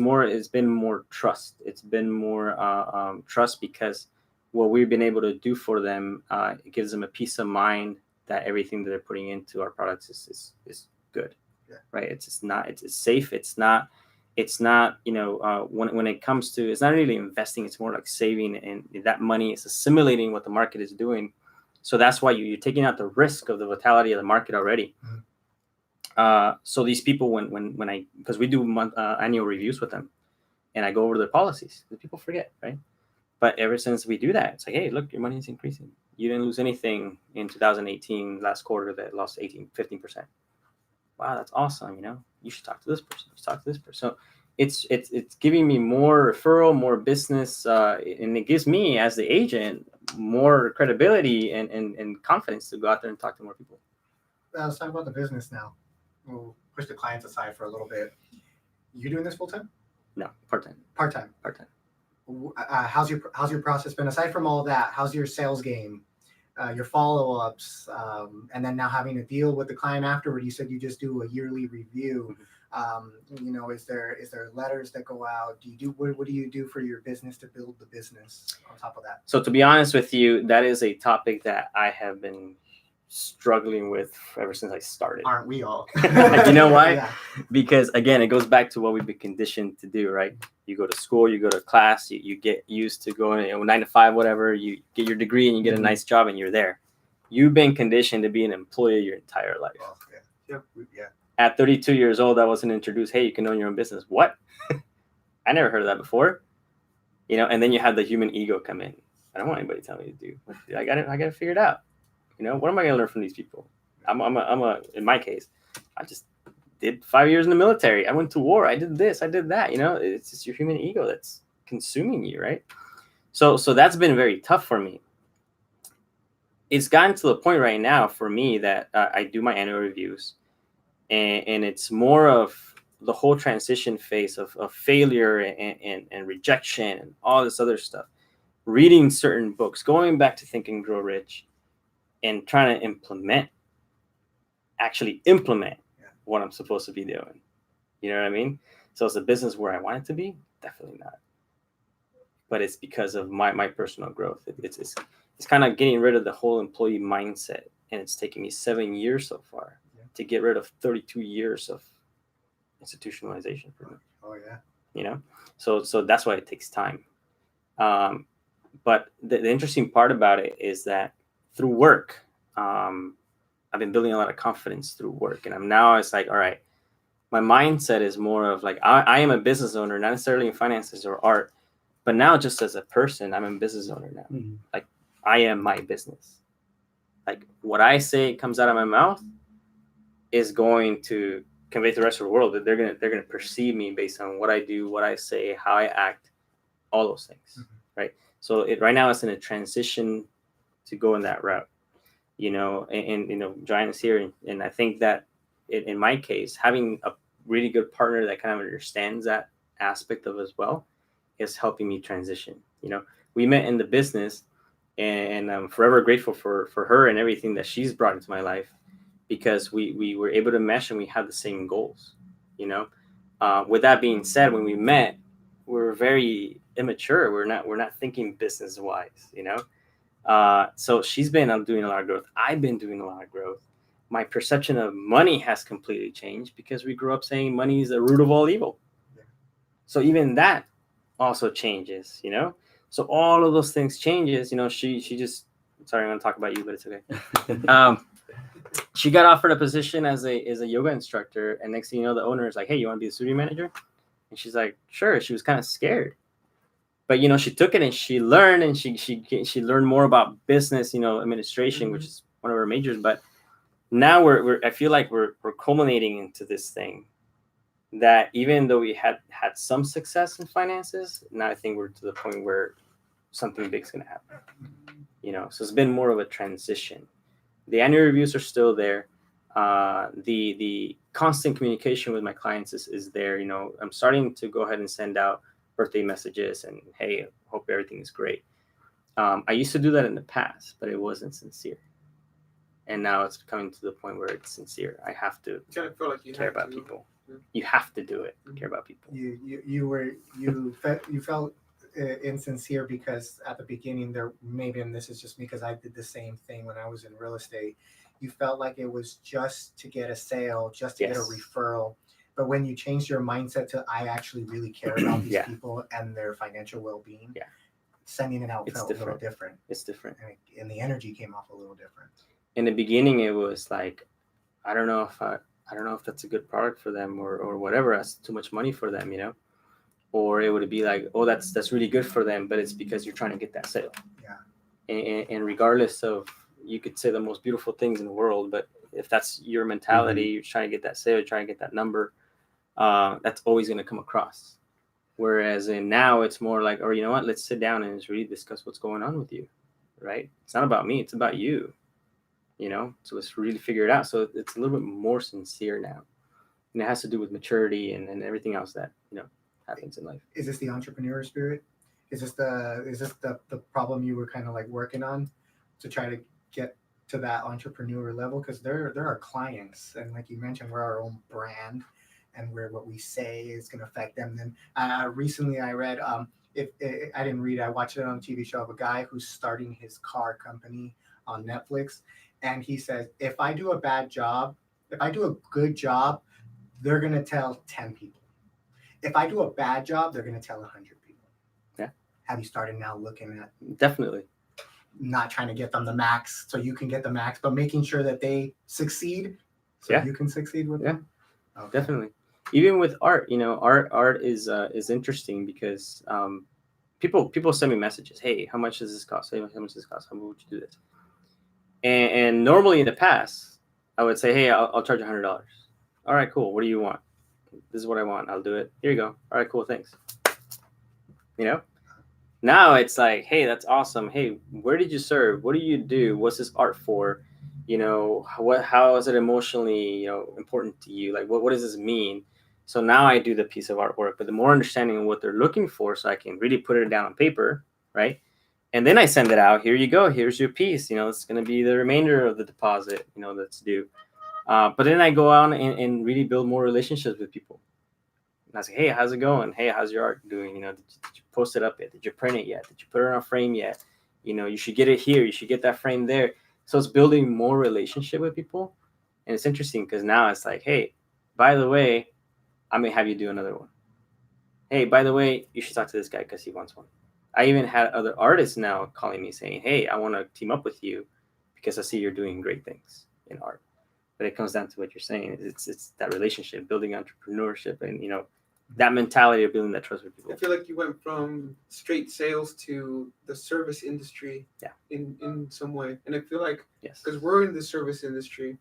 been more trust. It's been more trust because what we've been able to do for them, it gives them a peace of mind that everything that they're putting into our products is good, right? It's safe. It's not when it comes to, it's not really investing. It's more like saving, and that money is assimilating what the market is doing. So that's why you're taking out the risk of the volatility of the market already. Mm-hmm. So these people, because we do annual reviews with them, and I go over their policies. The people forget, right? But ever since we do that, it's like, hey, look, your money is increasing. You didn't lose anything in 2018 last quarter that lost 15%. Wow, that's awesome. You should talk to this person. You should talk to this person. So it's giving me more referral, more business, and it gives me as the agent more credibility and confidence to go out there and talk to more people. Let's talk about the business now. We'll push the clients aside for a little bit. You doing this full time? No, part-time. Part-time. How's your process been? Aside from all that, how's your sales game? Your follow-ups, and then now having to deal with the client afterward. You said you just do a yearly review. Is there letters that go out? What do you do for your business to build the business on top of that? So to be honest with you, that is a topic that I have been struggling with ever since I started. Aren't we all? You know why? Yeah. Because again, it goes back to what we've been conditioned to do, right? You go to school, you go to class, you get used to going 9 to 5, whatever. You get your degree and you get a nice job and you're there. You've been conditioned to be an employee your entire life. Well, yeah. At 32 years old, I wasn't introduced, hey, you can own your own business. What? I never heard of that before. And then you have the human ego come in. I don't want anybody telling me to do. I got to figure it out. What am I going to learn from these people? In my case, I just did 5 years in the military. I went to war. I did this. I did that. It's just your human ego that's consuming you, right? So that's been very tough for me. It's gotten to the point right now for me that I do my annual reviews, and it's more of the whole transition phase of failure and rejection and all this other stuff. Reading certain books, going back to Think and Grow Rich, and trying to actually implement what I'm supposed to be doing. You know what I mean? So is the business where I want it to be? Definitely not. But it's because of my personal growth. It's kind of getting rid of the whole employee mindset. And it's taken me 7 years so far to get rid of 32 years of institutionalization for me. Oh, yeah. So that's why it takes time. But the interesting part about it is that through work, I've been building a lot of confidence through work. And it's like, all right, my mindset is more of like, I am a business owner, not necessarily in finances or art, but now just as a person, I'm a business owner now. Mm-hmm. Like I am my business. Like what I say comes out of my mouth is going to convey to the rest of the world that they're gonna perceive me based on what I do, what I say, how I act, all those things, mm-hmm. Right? So right now it's in a transition to go in that route, and Joanna's here, and I think that in my case, having a really good partner that kind of understands that aspect of as well is helping me transition. We met in the business, and I'm forever grateful for her and everything that she's brought into my life, because we were able to mesh and we had the same goals. With that being said, when we met, we were very immature. We're not thinking business wise, So she's been doing a lot of growth. I've been doing a lot of growth. My perception of money has completely changed because we grew up saying money is the root of all evil. Yeah. So even that also changes, So all of those things changes, she just, sorry, I'm going to talk about you, but it's okay. She got offered a position as a yoga instructor, and next thing you know, the owner is like, hey, you want to be the studio manager? And she's like, sure. She was kind of scared. But, she took it and she learned, and she learned more about business, administration, mm-hmm. which is one of her majors. But now I feel like we're culminating into this thing that even though we had some success in finances, now I think we're to the point where something big's going to happen, so it's been more of a transition. The annual reviews are still there. The constant communication with my clients is there. I'm starting to go ahead and send out birthday messages and, hey, hope everything is great. I used to do that in the past, but it wasn't sincere. And now it's coming to the point where it's sincere. I have to feel like you care about people. Yeah. You have to do it. Mm-hmm. Care about people. You felt insincere because at the beginning there, maybe, and this is just because I did the same thing when I was in real estate. You felt like it was just to get a sale, just to get a referral. But when you changed your mindset to, I actually really care about these people and their financial well-being, sending it out felt a little different. It's different. And the energy came off a little different. In the beginning, it was like, I don't know if that's a good product for them or whatever. That's too much money for them, or it would be like, oh, that's really good for them, but it's because you're trying to get that sale. Yeah. And regardless of, you could say the most beautiful things in the world, but if that's your mentality, you're trying to get that sale, you're trying to get that number, that's always going to come across. Whereas in now it's more like, or you know what, let's sit down and just really discuss what's going on with you, right? It's not about me, it's about you, so let's really figure it out. So it's a little bit more sincere now, and it has to do with maturity and everything else that happens in life. Is this the entrepreneur spirit? Is this the problem you were kind of like working on to try to get to that entrepreneur level? Because there are clients, and like you mentioned, we're our own brand, and what we say is going to affect them. Then recently I read, I didn't read it, I watched it on a TV show of a guy who's starting his car company on Netflix, and he says, if I do a bad job, if I do a good job, they're going to tell 10 people. If I do a bad job, they're going to tell 100 people. Yeah. Have you started now looking at Definitely. not trying to get them the max so you can get the max, but making sure that they succeed so you can succeed with them? Okay. Definitely. Even with art, art is interesting because people send me messages. Hey, how much does this cost? Hey, how much does this cost? How would you do this? And normally in the past, I would say, hey, I'll charge $100. All right, cool. What do you want? This is what I want. I'll do it. Here you go. All right, cool. Thanks. Now it's like, hey, that's awesome. Hey, where did you serve? What do you do? What's this art for? How is it emotionally, important to you? Like, what does this mean? So now I do the piece of artwork, but the more understanding of what they're looking for, so I can really put it down on paper, right? And then I send it out. Here you go. Here's your piece. It's going to be the remainder of the deposit, that's due. But then I go out and really build more relationships with people. And I say, hey, how's it going? Hey, how's your art doing? Did you post it up yet? Did you print it yet? Did you put it on a frame yet? You should get it here. You should get that frame there. So it's building more relationship with people. And it's interesting because now it's like, hey, by the way, I may have you do another one. Hey, by the way, you should talk to this guy because he wants one. I even had other artists now calling me saying, hey, I want to team up with you because I see you're doing great things in art. But it comes down to what you're saying. It's that relationship, building entrepreneurship, and that mentality of building that trust with people. I feel like you went from straight sales to the service industry in some way. And I feel like, because we're in the service industry,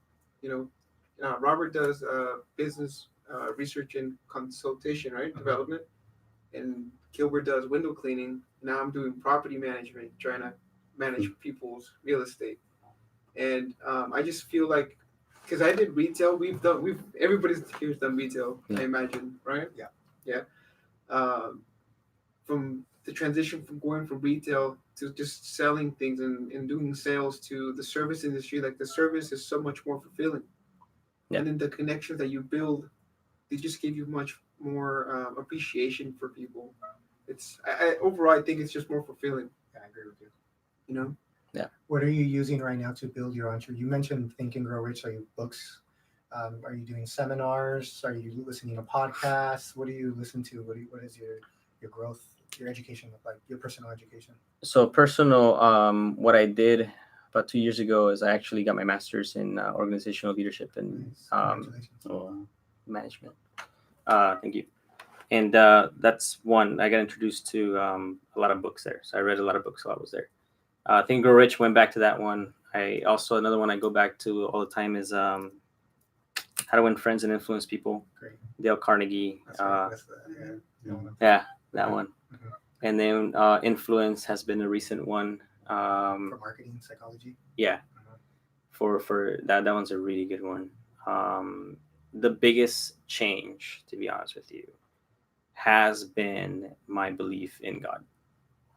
Robert does business research and consultation, right? Development. And Gilbert does window cleaning. Now I'm doing property management, trying to manage people's real estate. And I just feel like, because I did retail, everybody's here's done retail, I imagine, right? Yeah. From the transition from going from retail to just selling things and doing sales to the service industry, like the service is so much more fulfilling. Yeah. And then the connections that you build, they just give you much more appreciation for people. Overall, I think it's just more fulfilling. Yeah, I agree with you. Yeah. What are you using right now to build your entrepreneur? You mentioned Think and Grow Rich. Are you books? Are you doing seminars? Are you listening to podcasts? What do you listen to? What is your growth, your education look like? Your personal education? So personal, what I did about 2 years ago is I actually got my master's in organizational leadership and management. Thank you. And that's one. I got introduced to a lot of books there. So I read a lot of books while I was there. Think and Grow Rich, went back to that one. Another one I go back to all the time is How to Win Friends and Influence People. Great. Dale Carnegie. That one. Mm-hmm. And then Influence has been a recent one. For marketing psychology. Yeah. Mm-hmm. For that one's a really good one. The biggest change, to be honest with you, has been my belief in God.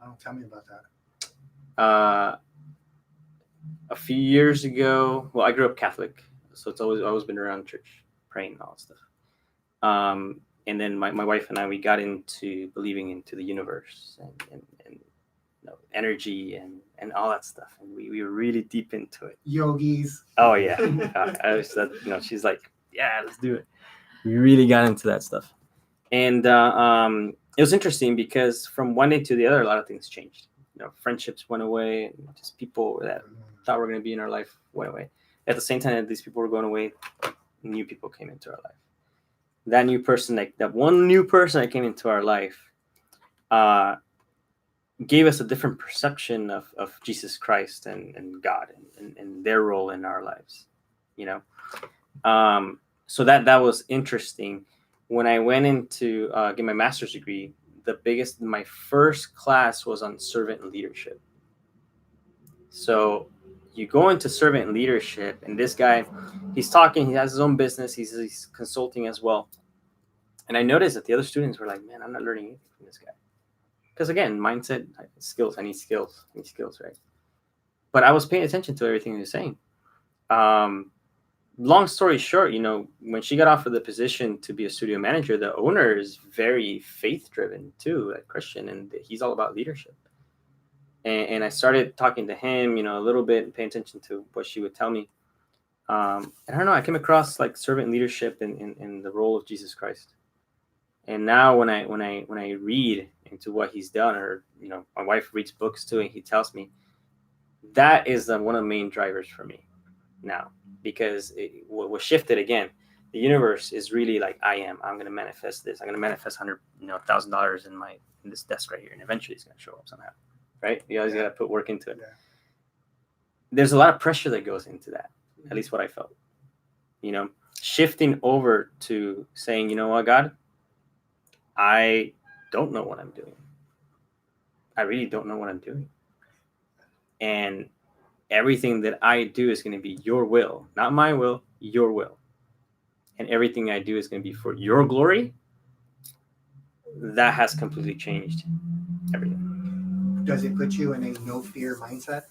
Oh, tell me about that. A few years ago, I grew up Catholic, so it's always been around church, praying and all that stuff. And then my wife and I, we got into believing into the universe and energy and all that stuff, and we were really deep into it. Yogis. Oh yeah, I was she's like, yeah, let's do it. We really got into that stuff, and it was interesting because from one day to the other, a lot of things changed. Friendships went away, and just people that thought were going to be in our life went away. At the same time that these people were going away, new people came into our life. that new person, like that one new person that came into our life, gave us a different perception of Jesus Christ and God and their role in our lives, you know. So that was interesting. When I went into get my master's degree, my first class was on servant leadership. So you go into servant leadership, and this guy, he's talking, he has his own business, he's consulting as well. And I noticed that the other students were like, man, I'm not learning anything from this guy. Because again, mindset, skills, I need skills, right? But I was paying attention to everything he was saying. Long story short, when she got offered the position to be a studio manager, the owner is very faith driven too, like Christian, and he's all about leadership. And I started talking to him, a little bit, and paying attention to what she would tell me. And I don't know, I came across like servant leadership in the role of Jesus Christ. And now when I read into what he's done, or my wife reads books too, and he tells me, that is one of the main drivers for me now, because what was shifted again. The universe is really like, I'm going to manifest this. I'm going to manifest $100,000 in this desk right here, and eventually it's going to show up somehow, right? You always got to put work into it. Yeah. There's a lot of pressure that goes into that. At least what I felt. Shifting over to saying, you know what, God, I don't know what I'm doing. I really don't know what I'm doing. And everything that I do is going to be your will, not my will, your will. And everything I do is going to be for your glory. That has completely changed everything. Does it put you in a no fear mindset?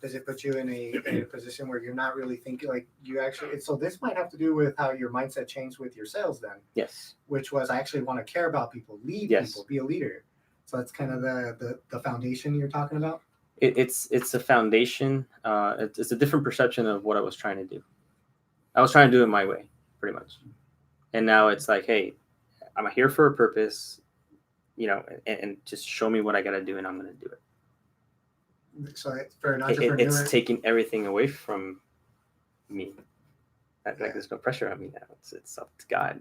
Does it put you in a position where you're not really thinking, like you actually, so this might have to do with how your mindset changed with your sales then. Yes. Which was, I actually want to care about people, lead people, be a leader. So that's kind of the foundation you're talking about. It's a foundation. It's a different perception of what I was trying to do. I was trying to do it my way, pretty much. And now it's like, hey, I'm here for a purpose, and just show me what I got to do, and I'm going to do it. So for an entrepreneur, it's taking everything away from me. Like there's no pressure on me now. It's up to God.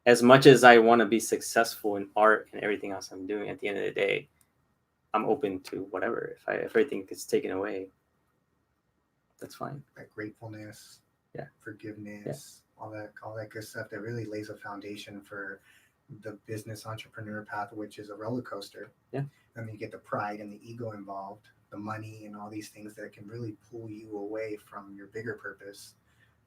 As much as I want to be successful in art and everything else I'm doing, at the end of the day, I'm open to whatever. If everything gets taken away, that's fine. Like gratefulness, forgiveness, all that good stuff that really lays a foundation for the business entrepreneur path, which is a roller coaster. Yeah. And then you get the pride and the ego involved, the money and all these things that can really pull you away from your bigger purpose.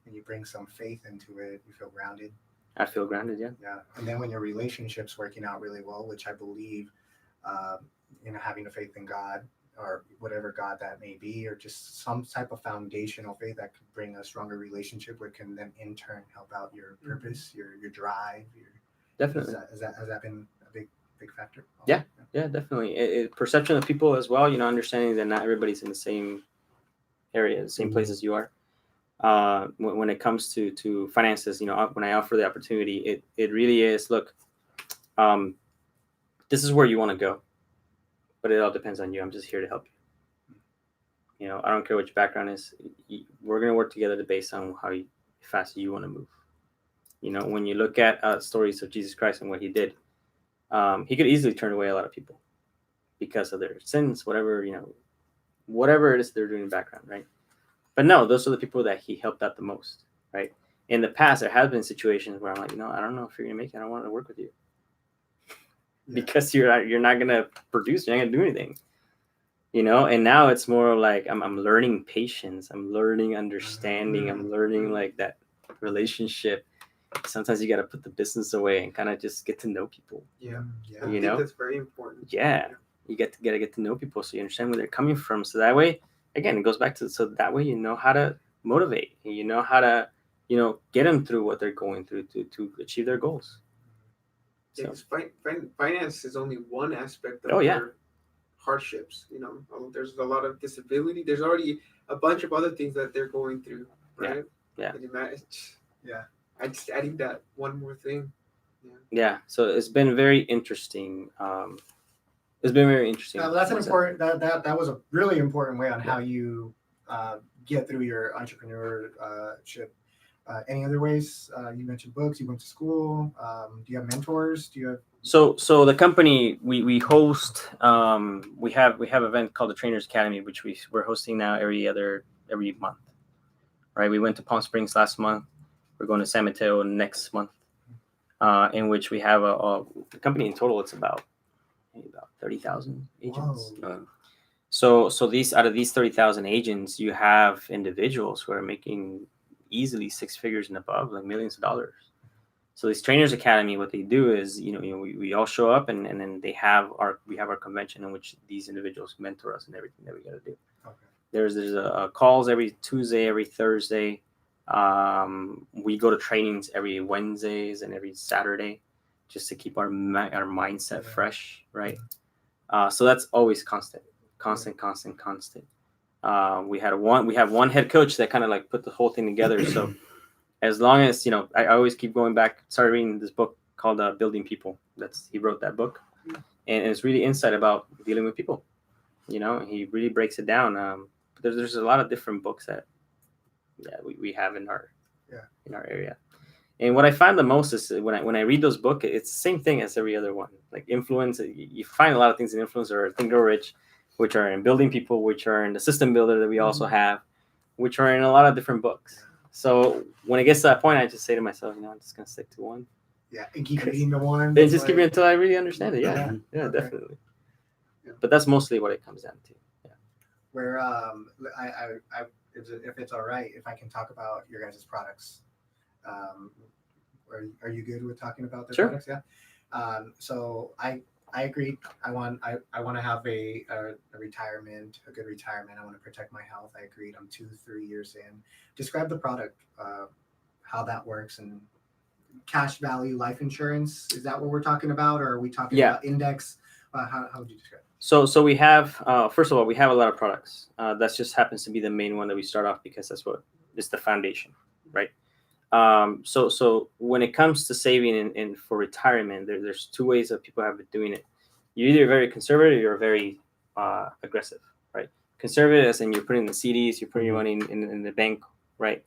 And you bring some faith into it, you feel grounded. I feel grounded, yeah. Yeah. And then when your relationship's working out really well, which I believe, having a faith in God, or whatever God that may be, or just some type of foundational faith that could bring a stronger relationship, which can then in turn help out your purpose, your drive. Definitely. Has that been a big factor? Also? Yeah, definitely. Perception of people as well, understanding that not everybody's in the same area, the same place as you are. When it comes to finances, when I offer the opportunity, it really is, look, this is where you want to go, but it all depends on you. I'm just here to help you. I don't care what your background is. We're going to work together based on how fast you want to move. When you look at stories of Jesus Christ and what he did, he could easily turn away a lot of people because of their sins, whatever it is they're doing in the background, right? But no, those are the people that he helped out the most, right? In the past, there have been situations where I'm like, I don't know if you're going to make it. I don't want to work with you. Because you're not going to produce, you're not going to do anything. And now it's more like I'm learning patience, I'm learning understanding, I'm learning like that relationship. Sometimes you got to put the business away and kind of just get to know people. I think that's very important. Yeah, you gotta get to know people so you understand where they're coming from. So that way, again, it goes back to, so that way you know how to motivate, you know how to get them through what they're going through to achieve their goals. So. Finance is only one aspect of their hardships. There's a lot of disability. There's already a bunch of other things that they're going through, right? Yeah. I'm just adding that one more thing. Yeah. So it's been very interesting. It's been very interesting. That's an important. That was a really important way on how you get through your entrepreneurship Any other ways? You mentioned books. You went to school. Do you have mentors? Do you have? So the company we host we have an event called the Trainers Academy, which we're hosting now every month. Right, we went to Palm Springs last month. We're going to San Mateo next month, in which we have the company in total. It's about 30,000 agents. Whoa. So these out of these 30,000 agents, you have individuals who are making easily six figures and above, like millions of dollars. So this Trainers Academy, what they do is, we all show up and then we have our convention in which these individuals mentor us and everything that we got to do. Okay. There's a calls every Tuesday, every Thursday. We go to trainings every Wednesdays and every Saturday, just to keep our mindset fresh, right? So that's always constant. We have one head coach that kind of like put the whole thing together. So as long as I always keep going back. Started reading this book called Building People. He wrote that book, and it's really insight about dealing with people. He really breaks it down. But there's a lot of different books that we have in our area. And what I find the most is when I read those books, it's the same thing as every other one. Like influence, you find a lot of things in Influence or Think Grow Rich, which are in Building People, which are in the System Builder that we also have, which are in a lot of different books. So when it gets to that point, I just say to myself, I'm just gonna stick to one. Yeah, and keep reading the one. And just keep it until I really understand it. Yeah, Okay. definitely. Yeah. But that's mostly what it comes down to. Yeah. Where if it's all right, if I can talk about your guys' products. Are you good with talking about their products? Yeah. So I agree. I want to have a retirement, a good retirement. I want to protect my health. I agreed. I'm 2-3 years in. Describe the product, how that works, and cash value life insurance. Is that what we're talking about, or are we talking about index? How would you describe it? So we have first of all, we have a lot of products. That just happens to be the main one that we start off because that's what is the foundation, right? So when it comes to saving and for retirement, there's two ways that people have been doing it. You're either very conservative or very aggressive, right? Conservative as in you're putting the CDs, you're putting your money in the bank, right?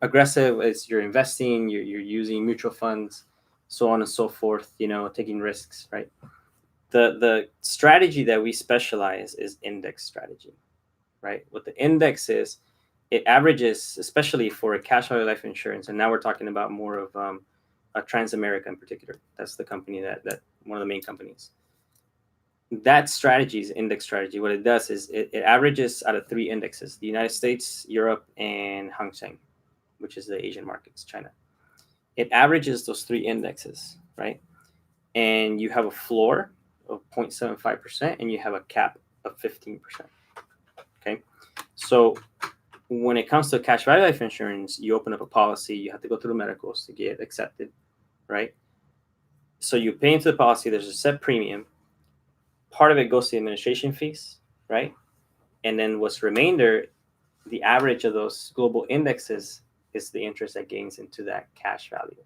Aggressive is you're investing, you're using mutual funds, so on and so forth, taking risks, right? The strategy that we specialize is index strategy, right? What the index is, it averages, especially for a cash value life insurance, and now we're talking about more of a Transamerica in particular. That's the company that one of the main companies. That strategy is index strategy. What it does is it averages out of three indexes: the United States, Europe, and Hang Seng, which is the Asian markets, China. It averages those three indexes, right? And you have a floor of 0.75%, and you have a cap of 15%. Okay, so when it comes to cash value life insurance, you open up a policy, you have to go through the medicals to get accepted, right? So you pay into the policy, there's a set premium. Part of it goes to the administration fees, right? And then what's remainder, the average of those global indexes is the interest that gains into that cash value.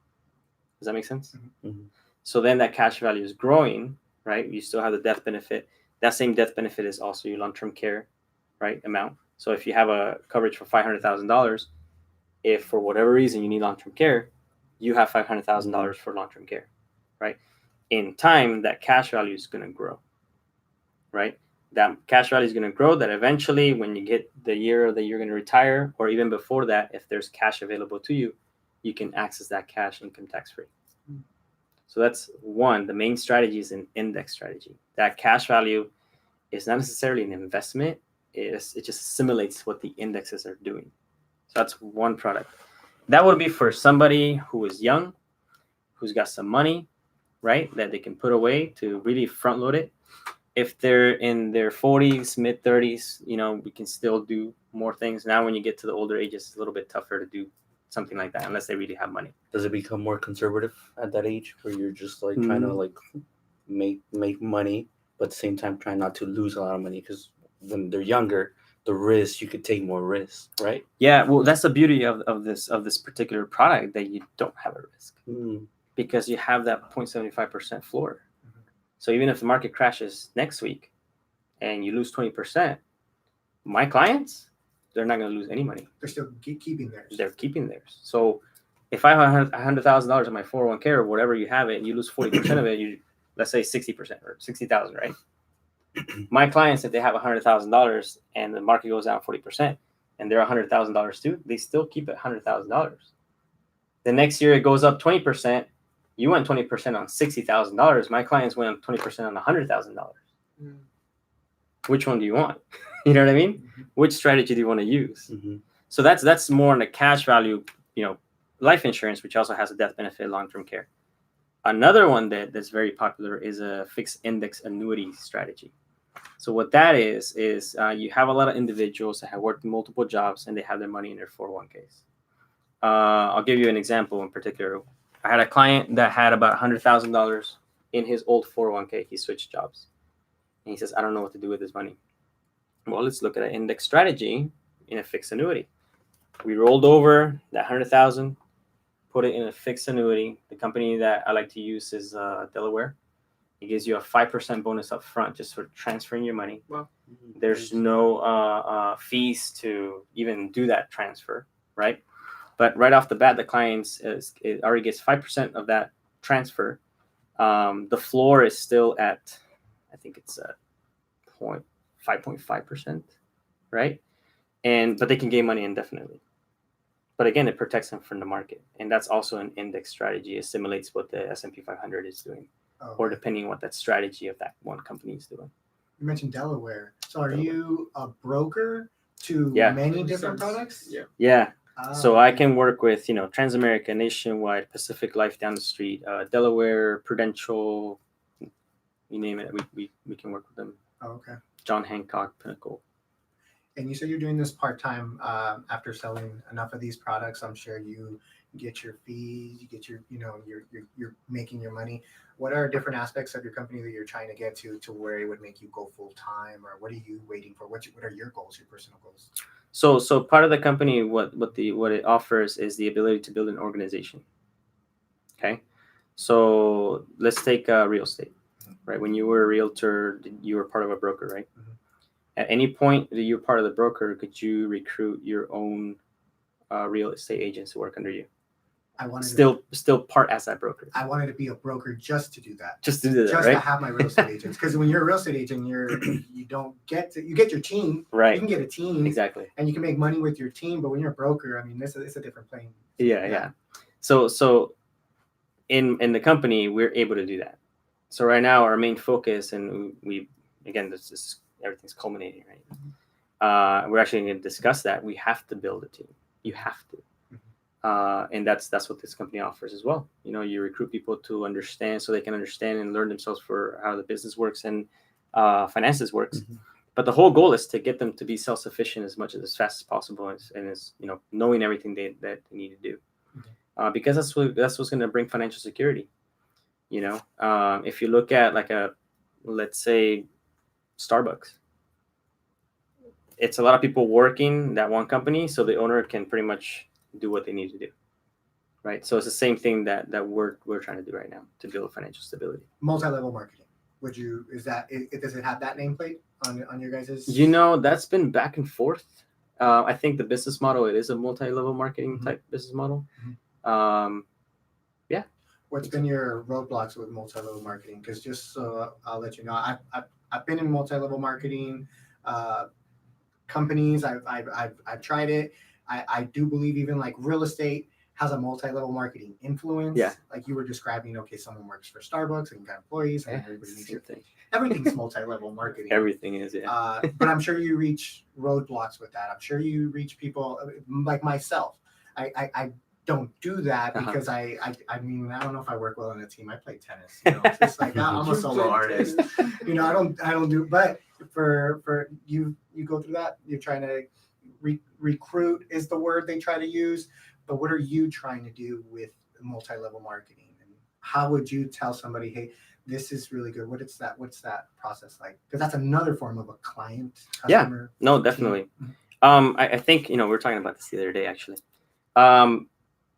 Does that make sense? Mm-hmm. So then that cash value is growing, right? You still have the death benefit. That same death benefit is also your long-term care, right, amount. So if you have a coverage for $500,000, if for whatever reason you need long-term care, you have $500,000 for long-term care, right? In time, that cash value is going to grow, right? That cash value is going to grow. That eventually, when you get the year that you're going to retire, or even before that, if there's cash available to you, you can access that cash income tax-free. So that's one. The main strategy is an index strategy. That cash value is not necessarily an investment. It just simulates what the indexes are doing. So that's one product. That would be for somebody who is young, who's got some money, right, that they can put away to really front load it. If they're in their 40s, mid 30s, we can still do more things. Now, when you get to the older ages, it's a little bit tougher to do something like that unless they really have money. Does it become more conservative at that age where you're just like trying to like make money, but at the same time trying not to lose a lot of money? Because when they're younger, the risk, you could take more risks, right? Yeah, well, that's the beauty of this particular product, that you don't have a risk because you have that 0.75% floor. So even if the market crashes next week and you lose 20%, my clients, they're not going to lose any money. They're still keeping theirs. They're keeping theirs. So if I have $100,000 in my 401k or whatever you have it, and you lose 40% of it, you let's say 60% or 60,000, right? My clients, if they have $100,000 and the market goes down 40%, and they're $100,000 too, they still keep it $100,000. The next year it goes up 20%. You went 20% on $60,000. My clients went 20% on $100,000. Mm. Which one do you want? You know what I mean? Mhm. Which strategy do you want to use? Mm-hmm. So that's more on the cash value, life insurance, which also has a death benefit, long-term care. Another one that's very popular is a fixed index annuity strategy. So what that is you have a lot of individuals that have worked multiple jobs and they have their money in their 401ks. I'll give you an example in particular. I had a client that had about $100,000 in his old 401k. He switched jobs. And he says, I don't know what to do with this money. Well, let's look at an index strategy in a fixed annuity. We rolled over that 100,000, put it in a fixed annuity. The company that I like to use is Delaware. It gives you a 5% bonus up front just for transferring your money. Wow. There's no fees to even do that transfer, right? But right off the bat, the clients it already gets 5% of that transfer. The floor is still at, I think it's 5.5%, right? But they can gain money indefinitely. But again, it protects them from the market, and that's also an index strategy. It simulates what the S&P 500 is doing, or depending on what that strategy of that one company is doing. You mentioned Delaware. So are you a broker to Yeah. many different products? Yeah. Yeah. Ah, So I can work with, Transamerica, Nationwide, Pacific Life down the street, Delaware, Prudential, you name it. We can work with them. Oh, okay. John Hancock, Pinnacle. And you said you're doing this part-time after selling enough of these products. I'm sure you get your fees, you get your, you're making your money. What are different aspects of your company that you're trying to get to where it would make you go full-time, or what are you waiting for? What are your goals, your personal goals? So part of the company, what it offers is the ability to build an organization. Okay. So let's take real estate, right? When you were a realtor, you were part of a broker, right? Mhm. At any point that you're part of the broker, could you recruit your own real estate agents to work under you? I wanted Still part as that broker. I wanted to be a broker just to do that. Just to do that, Just right? to have my real estate agents. Because when you're a real estate agent, you get your team. Right. You can get a team. Exactly. And you can make money with your team, but when you're a broker, I mean, it's a different plane. Yeah. So in the company, we're able to do that. So right now, our main focus, and we again, this is everything's culminating, right? We're actually going to discuss that. We have to build a team. You have to. And that's what this company offers as well. You recruit people to understand, so they can understand and learn themselves for how the business works and finances works. Mm-hmm. But the whole goal is to get them to be self-sufficient as fast as possible, and as knowing everything that they need to do, because that's what's going to bring financial security. If you look at let's say Starbucks, it's a lot of people working that one company, so the owner can pretty much do what they need to do, right? So it's the same thing that we're trying to do right now to build financial stability. Multi-level marketing. Does it have that nameplate on your guys's? That's been back and forth. I think the business model, it is a multi-level marketing type business model. Yeah. What's been your roadblocks with multi-level marketing? Because just so I'll let you know, I've been in multi-level marketing companies. I've tried it. I do believe even like real estate has a multi-level marketing influence. Yeah. Like you were describing, okay, someone works for Starbucks and got employees, and everybody needs your thing. Everything's multi-level marketing. Everything is, yeah. But I'm sure you reach roadblocks with that. I'm sure you reach people like myself. I don't do that because I mean, I don't know if I work well on a team. I play tennis. It's just like I'm a solo artist. I don't do. But for you go through that. You're trying to recruit is the word they try to use. But what are you trying to do with multi-level marketing? And how would you tell somebody, hey, this is really good? What's that process like? Because that's another form of a client, customer. Yeah, no, definitely. I think, we were talking about this the other day, actually.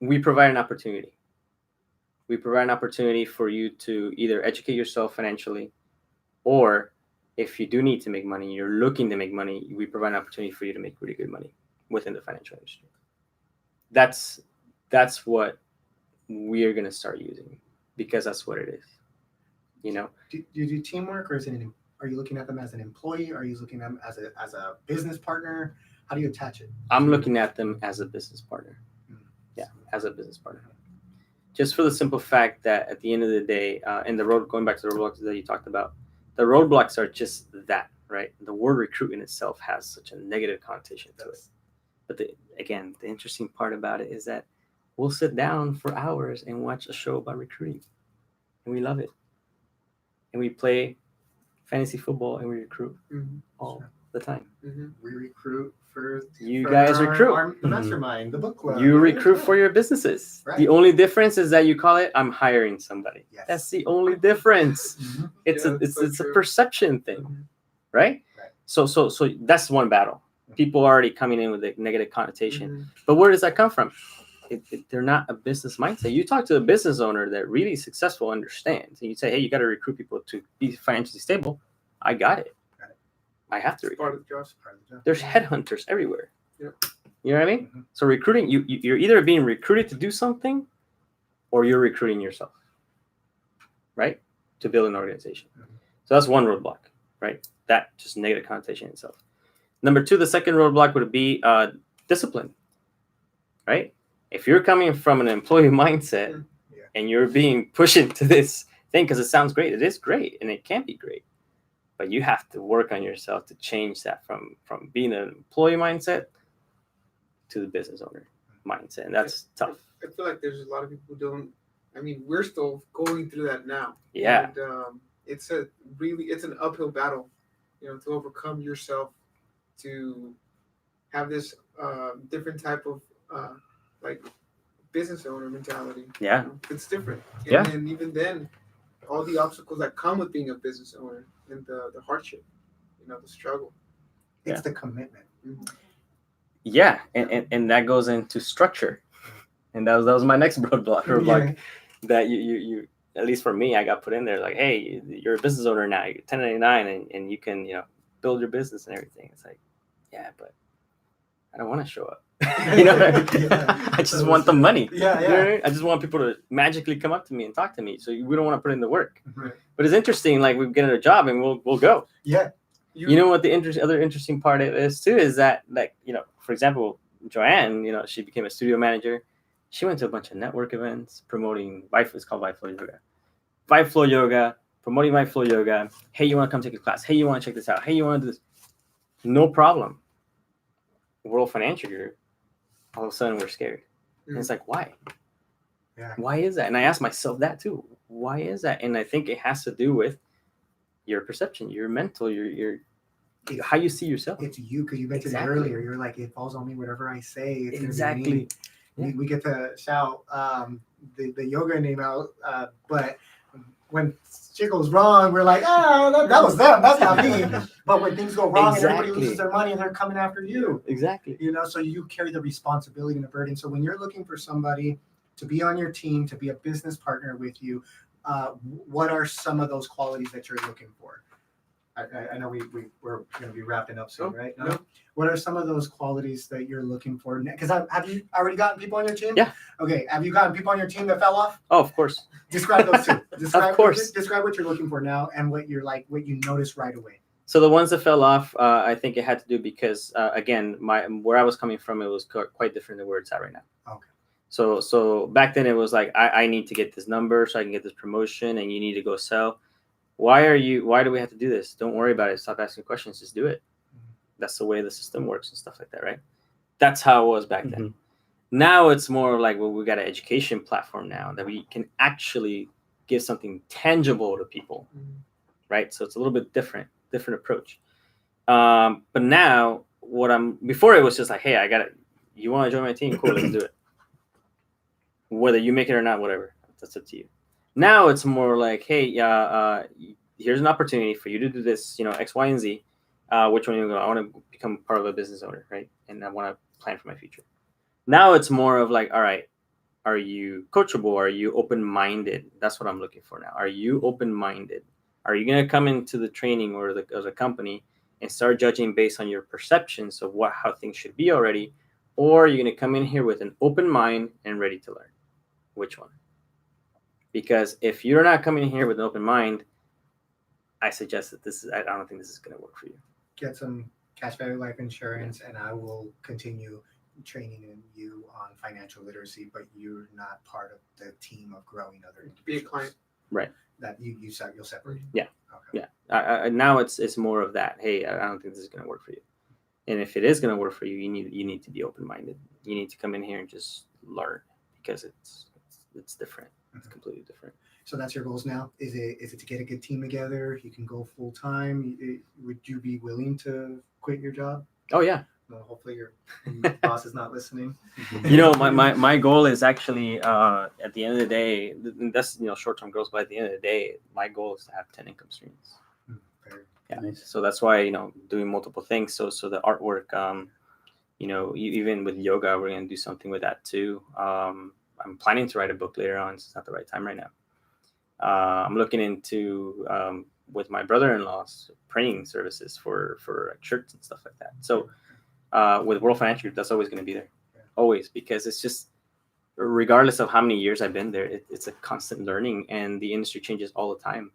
We provide an opportunity. We provide an opportunity for you to either educate yourself financially, or if you do need to make money, you're looking to make money, we provide an opportunity for you to make really good money. within the financial industry. That's what we are going to start using, because that's what it is. Do you do teamwork, or are you looking at them as an employee? Are you looking at them as a business partner? How do you attach it? I'm looking at them as a business partner. Yeah, as a business partner. Just for the simple fact that at the end of the day, and going back to the roadblocks that you talked about, the roadblocks are just that, right? The word recruit in itself has such a negative connotation to it. But the interesting part about it is that we'll sit down for hours and watch a show about recruiting, and we love it. And we play fantasy football and we recruit all the time. We recruit for guys our, recruit. the mastermind, the book club. You recruit for your businesses. Right. The only difference is that you call it "I'm hiring somebody." Yes. That's the only difference. It's a perception thing, right? So that's one battle. People are already coming in with a negative connotation. But where does that come from? They're not a business mindset. You talk to a business owner that really successful understands, and you say, "Hey, you got to recruit people to be financially stable." I got it. I have to. Part of the job. There's headhunters everywhere. Yep. You know what I mean? So recruiting, you're either being recruited to do something, or you're recruiting yourself, right? To build an organization. So that's one roadblock, right? That just negative connotation itself. Number two, the second roadblock would be discipline, right? If you're coming from an employee mindset and you're being pushed into this thing because it sounds great, it is great and it can be great, but you have to work on yourself to change that from being an employee mindset to the business owner mindset, and that's tough. I feel like there's a lot of people who don't. I mean, we're still going through that now. Yeah, and it's an uphill battle, to overcome yourself, to have this different type of like business owner mentality. Yeah, it's different. And even then, all the obstacles that come with being a business owner and the hardship, the struggle. It's the commitment. Yeah, and that goes into structure, and that was my next roadblock. That you at least for me, I got put in there like, hey, you're a business owner now, you're 1099, and you can build your business and everything. It's like, yeah, but I don't want to show up. I just want the money. Yeah. I just want people to magically come up to me and talk to me. So we don't want to put in the work. Right. But it's interesting. Like we get a job and we'll go. Yeah. You know what the other interesting part of it is too is that, like, for example, Joanne, she became a studio manager. She went to a bunch of network events promoting it's called Vibe Flow Yoga. Vibe Flow Yoga, promoting Vibe Flow Yoga. Hey, you want to come take a class? Hey, you want to check this out? Hey, you want to do this? No problem. World Financial Group. All of a sudden we're scared. And it's like, why? Yeah. Why is that? And I asked myself that too. Why is that? And I think it has to do with your perception, your mental, your how you see yourself. It's you, because you mentioned it earlier. You're like, it falls on me, whatever I say. It's exactly. We get to shout the yoga name out, but when shit goes wrong, we're like, that was them. That's not me. But when things go wrong and everybody loses their money and they're coming after you. Exactly. So you carry the responsibility and the burden. So when you're looking for somebody to be on your team, to be a business partner with you, what are some of those qualities that you're looking for? I know we're going to be wrapping up soon, right? No? What are some of those qualities that you're looking for? Because have you already gotten people on your team? Yeah. Okay. Have you gotten people on your team that fell off? Oh, of course. Describe those two. Of course. Describe what you're looking for now and what you're like, what you notice right away. So the ones that fell off, I think it had to do because again, where I was coming from, it was quite different than where it's at right now. Okay. So back then it was like I need to get this number so I can get this promotion, and you need to go sell. Why do we have to do this? Don't worry about it. Stop asking questions. Just do it. That's the way the system works and stuff like that, right? That's how it was back then. Now it's more like, well, we got an education platform now that we can actually give something tangible to people, right? So it's a little bit different approach. But now before it was just like, hey, you want to join my team? Cool, let's do it. Whether you make it or not, whatever, that's up to you. Now it's more like, hey, here's an opportunity for you to do this, X, Y, and Z. Which one you go? I want to become part of a business owner, right? And I want to plan for my future. Now it's more of like, all right, are you coachable? Are you open-minded? That's what I'm looking for now. Are you open-minded? Are you going to come into the training or the company and start judging based on your perceptions of how things should be already, or you're going to come in here with an open mind and ready to learn? Which one? Because if you're not coming in here with an open mind, I suggest that I don't think this is going to work for you. Get some cash value life insurance, and I will continue training you on financial literacy, but you're not part of the team of growing other individuals. Be a client. Right. That you'll separate. Yeah. Okay. Yeah. Now it's more of that. Hey, I don't think this is going to work for you. And if it is going to work for you, you need to be open minded. You need to come in here and just learn, because it's different. It's completely different. So that's your goals now. Is it to get a good team together? You can go full time. Would you be willing to quit your job? Oh yeah. Well, hopefully your boss is not listening. You know, my goal is actually at the end of the day, that's short-term goals, but at the end of the day, my goal is to have 10 income streams. Yeah. Nice. So that's why doing multiple things. So the artwork, even with yoga, we're gonna do something with that too. I'm planning to write a book later on. So it's not the right time right now. I'm looking into with my brother-in-law's printing services for shirts and stuff like that. So with World Financial Group, that's always going to be there, always, because it's just, regardless of how many years I've been there, it's a constant learning, and the industry changes all the time,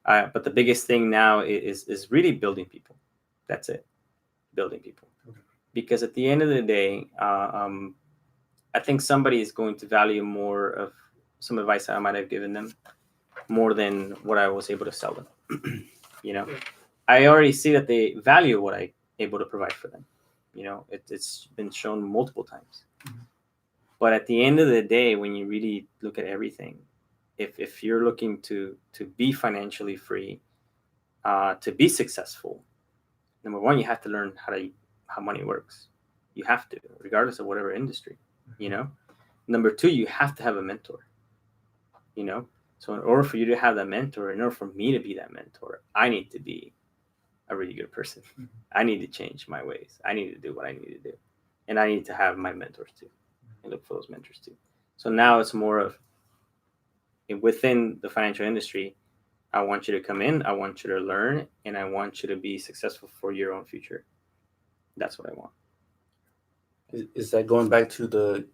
But the biggest thing now is really building people. That's it, building people. Okay. Because at the end of the day, I think somebody is going to value more of some advice I might have given them more than what I was able to sell them. I already see that they value what I able to provide for them. It's been shown multiple times. Mm-hmm. But at the end of the day, when you really look at everything, if you're looking to be financially free, to be successful, number one, you have to learn how money works. You have to, regardless of whatever industry. Number two, you have to have a mentor. So in order for you to have that mentor, in order for me to be that mentor, I need to be a really good person. Mm-hmm. I need to change my ways. I need to do what I need to do. And I need to have my mentors too, and look for those mentors too. So now it's more of, within the financial industry, I want you to come in, I want you to learn, and I want you to be successful for your own future. That's what I want. Is that going back to the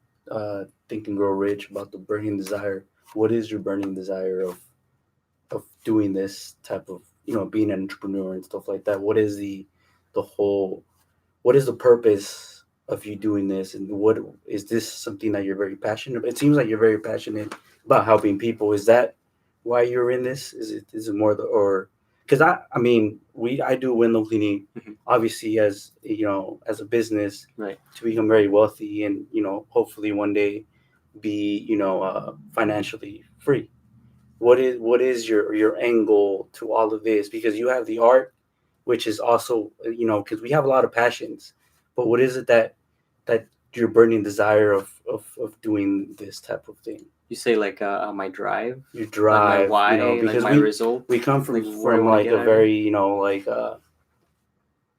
Think and Grow Rich, about the burning desire? What is your burning desire of doing this type of, being an entrepreneur and stuff like that? What is what is the purpose of you doing this? And what is this something that you're very passionate about? It seems like you're very passionate about helping people. Is that why you're in this? Is it more because I do window cleaning, mm-hmm. obviously as a business, right, to become very wealthy and, hopefully one day be, financially free. What is your end goal to all of this? Because you have the art, which is also, because we have a lot of passions, but what is it that your burning desire of doing this type of thing? You say like my drive, your drive, like my why, because like my result. We come from like a very,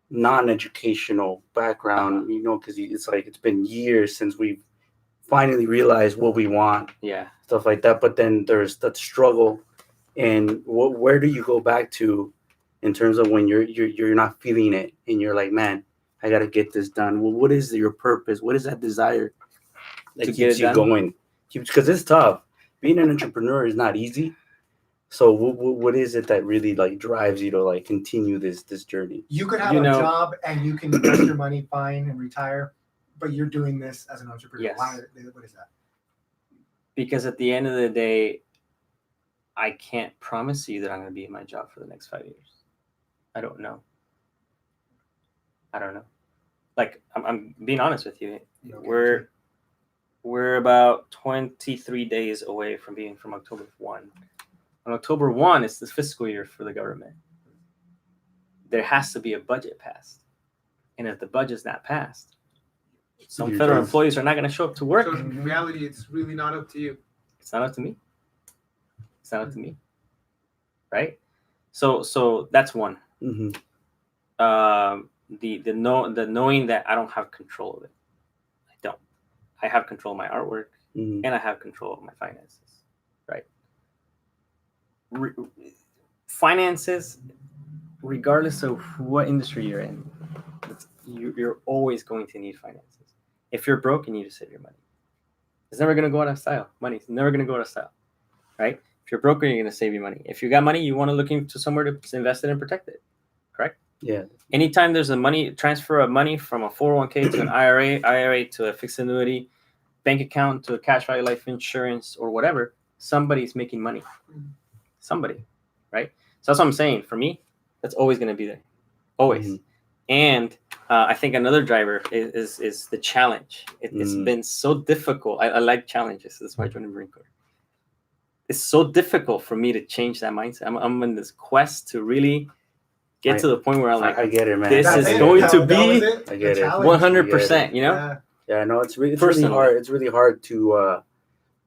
non-educational background, because it's been years since we've finally realized what we want, stuff like that. But then there's that struggle, and where do you go back to in terms of when you're not feeling it and you're like, man, I gotta get this done? Well, what is your purpose? What is that desire that keeps you going? Because it's tough. Being an entrepreneur is not easy. So what is it that really drives you to continue this journey? You could have a job and you can invest your money fine and retire, but you're doing this as an entrepreneur. Yes. Why? What is that? Because at the end of the day, I can't promise you that I'm going to be in my job for the next 5 years. I don't know. Like, I'm being honest with you. Okay. We're about 23 days away from being from October 1. On October 1, it's the fiscal year for the government. There has to be a budget passed. And if the budget's not passed, some federal employees are not going to show up to work. So in reality, it's really not up to you. It's not up to me. It's not up to me. Right? So that's one. Mm-hmm. The knowing that I don't have control of it. I don't. I have control of my artwork, mm-hmm. and I have control of my finances. Right? Finances, regardless of what industry you're in, you're always going to need finances. If you're broke, you need to save your money. It's never going to go out of style. Money's never going to go out of style, right? If you're broke, you're going to save your money. If you got money, you want to look into somewhere to invest it and protect it, correct? Yeah. Anytime there's a money transfer of money from a 401k to an IRA to a fixed annuity, bank account to a cash value life insurance or whatever, somebody's making money. Somebody, right? So that's what I'm saying. For me, that's always going to be there, always. Mhm. And I think another driver is the challenge. It's been so difficult. I like challenges. That's why I joined the Marine Corps. It's so difficult for me to change that mindset. I'm in this quest to really get to the point where I'm like, I get it, man. this That's is it. going to That be was it. I get The it. challenge. 100%. You know, Yeah. Yeah, no, it's really Personally. hard. It's really hard to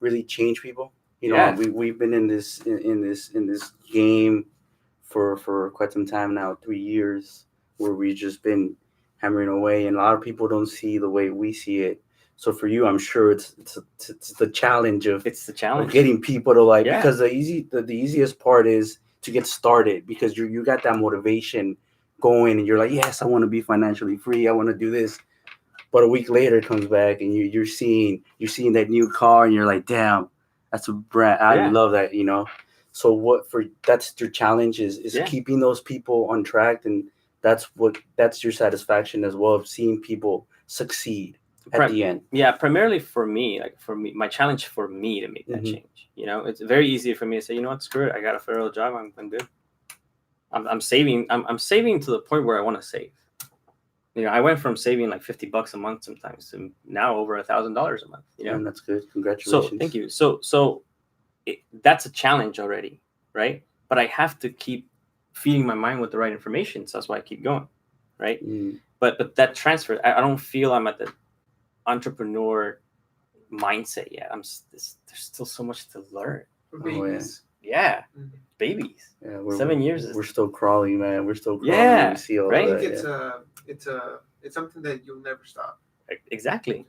really change people. You know, Yeah. we've been in this game for quite some time now, 3 years, where we've just been hammering away, and a lot of people don't see the way we see it. So for you, I'm sure it's the challenge of it's the challenge. getting people to like, Yeah. because the easiest part is to get started, because you got that motivation going and you're like, yes, I want to be financially free, I want to do this. But a week later it comes back and you're seeing that new car and you're like, damn, that's a brand. I Yeah. love that, you know. So that's your challenge is Yeah. keeping those people on track, and that's your satisfaction as well, of seeing people succeed at the end. Yeah, primarily for me, my challenge for me to make that Mhm. change. You know, it's very easy for me to say, you know what, screw it, I got a federal job, I'm good. I'm saving. I'm saving to the point where I want to save. You know, I went from saving like $50 a month sometimes to now over $1,000 a month. You know, And that's good. Congratulations. so thank you. So that's a challenge already, right? But I have to keep feeding my mind with the right information. So that's why I keep going, right? Mm. But that transfer, I don't feel I'm at the entrepreneur mindset yet. There's still so much to learn. For Oh, yeah. babies. Yeah, Mhm. babies. Yeah, 7 years. We're still crawling, man. We're still crawling. Yeah, We see all right? of I think that, it's something that you'll never stop. Exactly.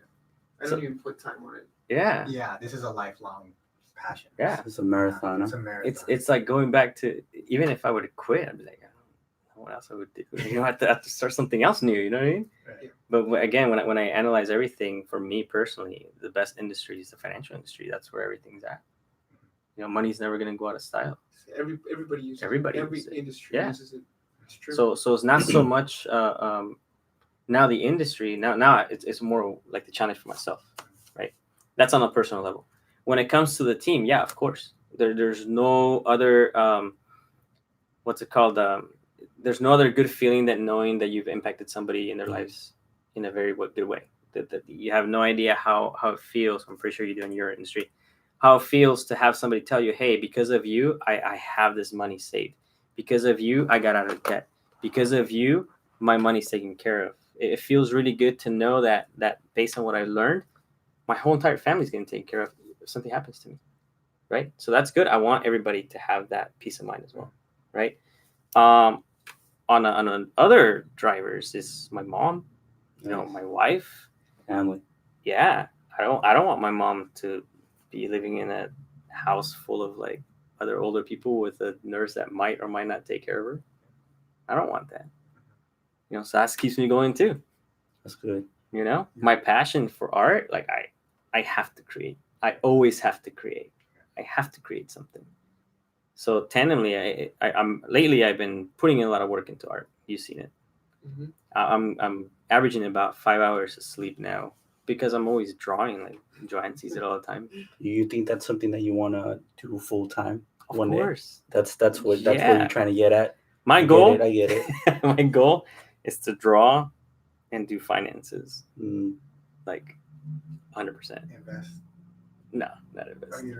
I don't even put time on it. Yeah. Yeah, this is a lifelong passion. Yeah. It's a marathon. It's Huh? a marathon. It's like going back to, even if I would have quit, I'd be like, I don't know what else I would do. You know, I have to start something else new. You know what I mean? Right. But again, when I analyze everything, for me personally, the best industry is the financial industry. That's where everything's at. You know, money's never going to go out of style. Everybody uses Everybody it. Every uses it. industry Yeah. uses it. It's true. So it's not so much now the industry. Now it's more like the challenge for myself, right? That's on a personal level. When it comes to the team, yeah, of course, there's no other what's it called? There's no other good feeling than knowing that you've impacted somebody in their lives in a very good way. That you have no idea how it feels. I'm pretty sure you do in your industry. How it feels to have somebody tell you, hey, because of you, I have this money saved. Because of you, I got out of debt. Because of you, my money's taken care of. It feels really good to know that based on what I learned, my whole entire family's getting taken care of if something happens to me, right? So that's good. I want everybody to have that peace of mind as well, right? On other drivers is my mom, you know, my wife, family. Yeah, I don't want my mom to be living in a house full of like other older people with a nurse that might or might not take care of her. I don't want that. You know, so that keeps me going too. That's good. You know, my passion for art, like I have to create. I always have to create. I have to create something. So tandemly, I'm lately I've been putting in a lot of work into art. You've seen it. Mhm. I'm averaging about 5 hours of sleep now because I'm always drawing. Like Joanne sees it all the time. You think that's something that you want to do full time? Of course. That's what Yeah. you're trying to get at. My I goal. get it. My goal is to draw and do finances like 100%. Invest. No, not invest. Or you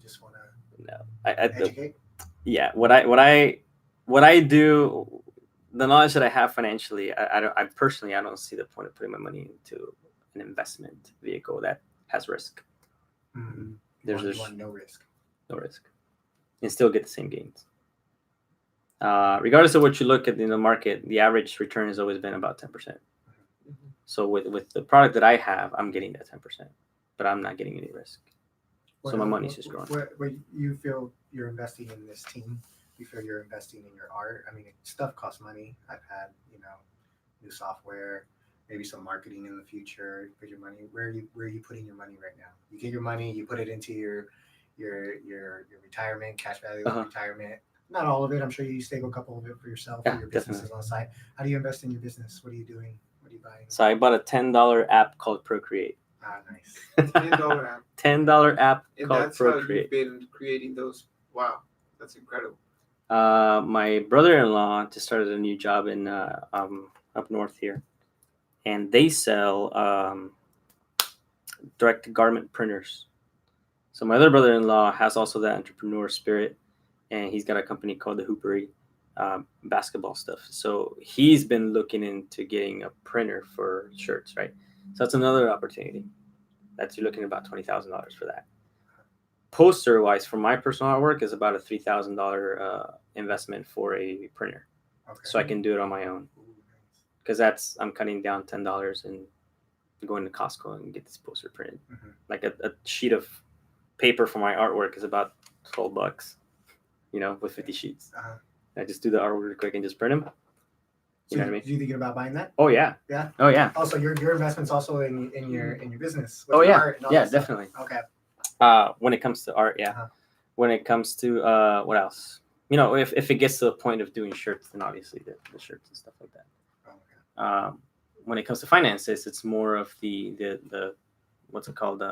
just want to No, educate. Yeah, what I do, the knowledge that I have financially, I personally don't see the point of putting my money into an investment vehicle that has risk. Mm-hmm. There's you want no risk. No risk, and still get the same gains. Regardless of what you look at in the market, the average return has always been about 10%. Mhm. So with the product that I have, I'm getting that 10%, but I'm not getting any risk. So my money's just growing. Where you feel you're investing in this team you feel you're investing in your art? I mean, stuff costs money. I've had, new software, maybe some marketing in the future. Put your money. Where are you putting your money right now? You get your money, you put it into your retirement, cash value of retirement. Not all of it. I'm sure you save a couple of it for yourself, for your businesses on the side. How do you invest in your business? What are you doing? What are you buying? So I bought a $10 app called Procreate. Ah, nice. $10 app. $10 app And called that's how Procreate. you've been creating those. Wow, that's incredible. My brother-in-law just started a new job in up north here, and they sell direct garment printers. So my other brother-in-law has also that entrepreneur spirit, and he's got a company called the Hoopery, basketball stuff. So he's been looking into getting a printer for shirts, right? So that's another opportunity. That's you're looking at about $20,000 for that. Poster wise, for my personal artwork, is about a $3,000 investment for a printer, so I can do it on my own. Because I'm cutting down $10 and going to Costco and get this poster printed. Mm-hmm. Like a sheet of paper for my artwork is about $12, with 50 sheets. I just do the artwork really quick and just print them. You know what I mean? You thinking about buying that? Oh yeah. Yeah. Oh yeah. Also, your investments also in your business. Oh your yeah. art and all Yeah, that stuff. definitely. Okay. When it comes to art, yeah. Uh-huh. When it comes to what else? If it gets to the point of doing shirts, then obviously the shirts and stuff like that. Okay. When it comes to finances, it's more of the what's it called?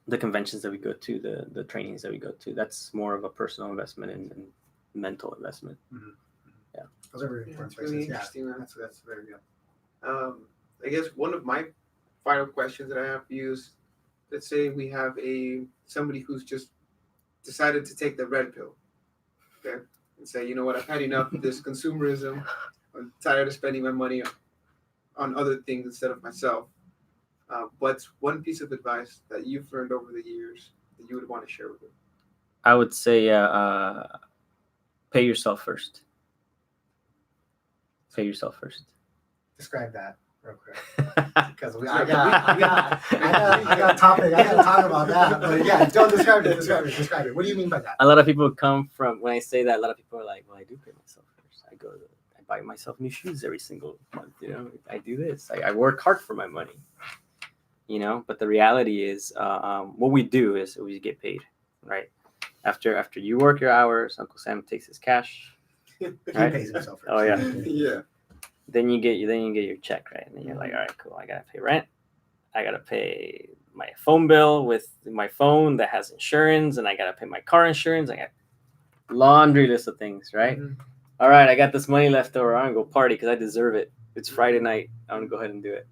The conventions that we go to, the trainings that we go to. That's more of a personal investment and mental investment. Mm-hmm. Yeah. Those are very important That's really choices. interesting, man. That's very good. I guess one of my final questions that I have for you is, let's say we have somebody who's just decided to take the red pill, okay, and say, you know what, I've had enough of this consumerism. I'm tired of spending my money on other things instead of myself. What's one piece of advice that you've learned over the years that you would want to share with them? I would say pay yourself first. Pay yourself first. Describe that real quick, because I got a topic. I got to talk about that. But yeah, don't describe it. Describe it. What do you mean by that? A lot of people come from, when I say that, a lot of people are like, well, I do pay myself first. I buy myself new shoes every single month. I do this. I work hard for my money. But the reality is, what we do is we get paid, right? After you work your hours, Uncle Sam takes his cash. He Right? pays himself first. Oh yeah. Yeah. Then you get your check, right? And then you're like, all right, cool. I gotta pay rent. I gotta pay my phone bill with my phone that has insurance, and I gotta pay my car insurance. I got laundry list of things, right? Mhm. All right, I got this money left over. I'm gonna go party because I deserve it. It's Friday night. I'm gonna go ahead and do it.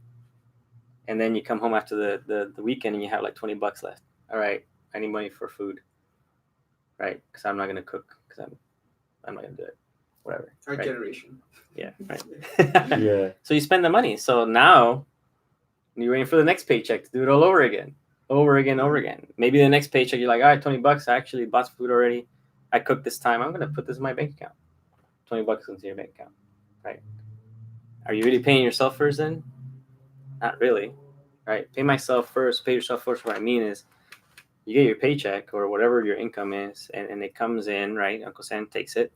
And then you come home after the weekend and you have like $20 left. All right, I need money for food, right? Because I'm not gonna cook because I'm not gonna do it. Whatever. Our right? generation. Yeah. Right. Yeah. So you spend the money. So now you're waiting for the next paycheck to do it all over again. Over again. Maybe the next paycheck, you're like, all right, $20. I actually bought some food already. I cooked this time. I'm going to put this in my bank account. $20 into your bank account. Right. Are you really paying yourself first then? Not really. Right. Pay myself first. Pay yourself first. What I mean is you get your paycheck or whatever your income is, and it comes in, right? Uncle Sam takes it.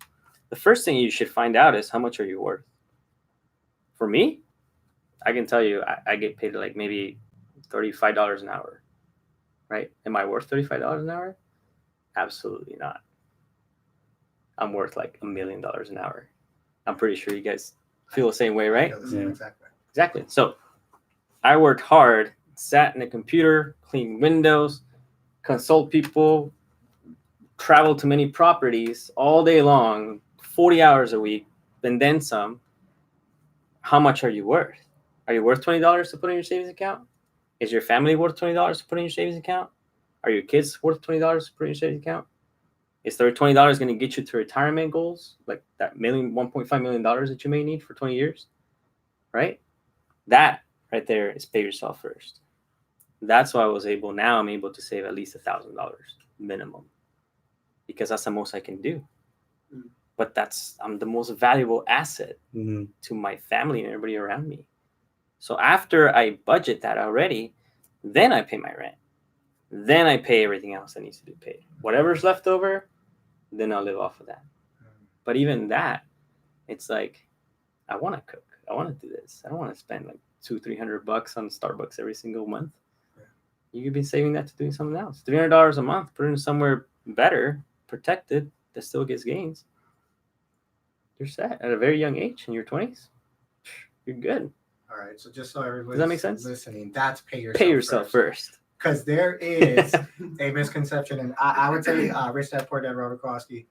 The first thing you should find out is how much are you worth? For me, I can tell you I get paid like maybe $35 an hour, right? Am I worth $35 an hour? Absolutely not. I'm worth like $1 million an hour. I'm pretty sure you guys feel the same way, right? Exactly. Exactly. So I worked hard, sat in a computer, cleaned windows, consult people, travel to many properties all day long, 40 hours a week, and then some. How much are you worth? Are you worth $20 to put in your savings account? Is your family worth $20 to put in your savings account? Are your kids worth $20 to put in your savings account? Is the $20 going to get you to retirement goals, like that $1.5 million that you may need for 20 years? Right? That right there is pay yourself first. That's why I'm able to save at least $1,000 minimum, because that's the most I can do. But I'm the most valuable asset to my family and everybody around me. So after I budget that already, then I pay my rent. Then I pay everything else that needs to be paid. Whatever's left over, then I'll live off of that. But even that, it's like, I want to cook. I want to do this. I don't want to spend like $200-300 on Starbucks every single month. Yeah. You could be saving that to doing something else. $300 a month, put it in somewhere better, protected, that still gets gains. You're set at a very young age in your 20s. You're good. All right. So just so everybody's that make sense? listening, that's pay yourself. Pay yourself first. Because there is a misconception, and I would say Rich Dad Poor Dad Robert Kowalski,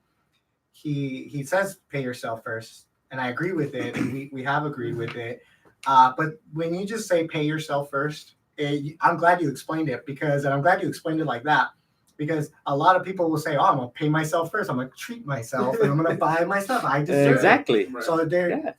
he says pay yourself first, and I agree with it, and we have agreed with it. But when you just say pay yourself first, I'm glad you explained it and I'm glad you explained it like that, because a lot of people will say, "Oh, I'm gonna pay myself first. I'm gonna treat myself, and I'm gonna buy my stuff. I deserve it." Exactly. Right. So there,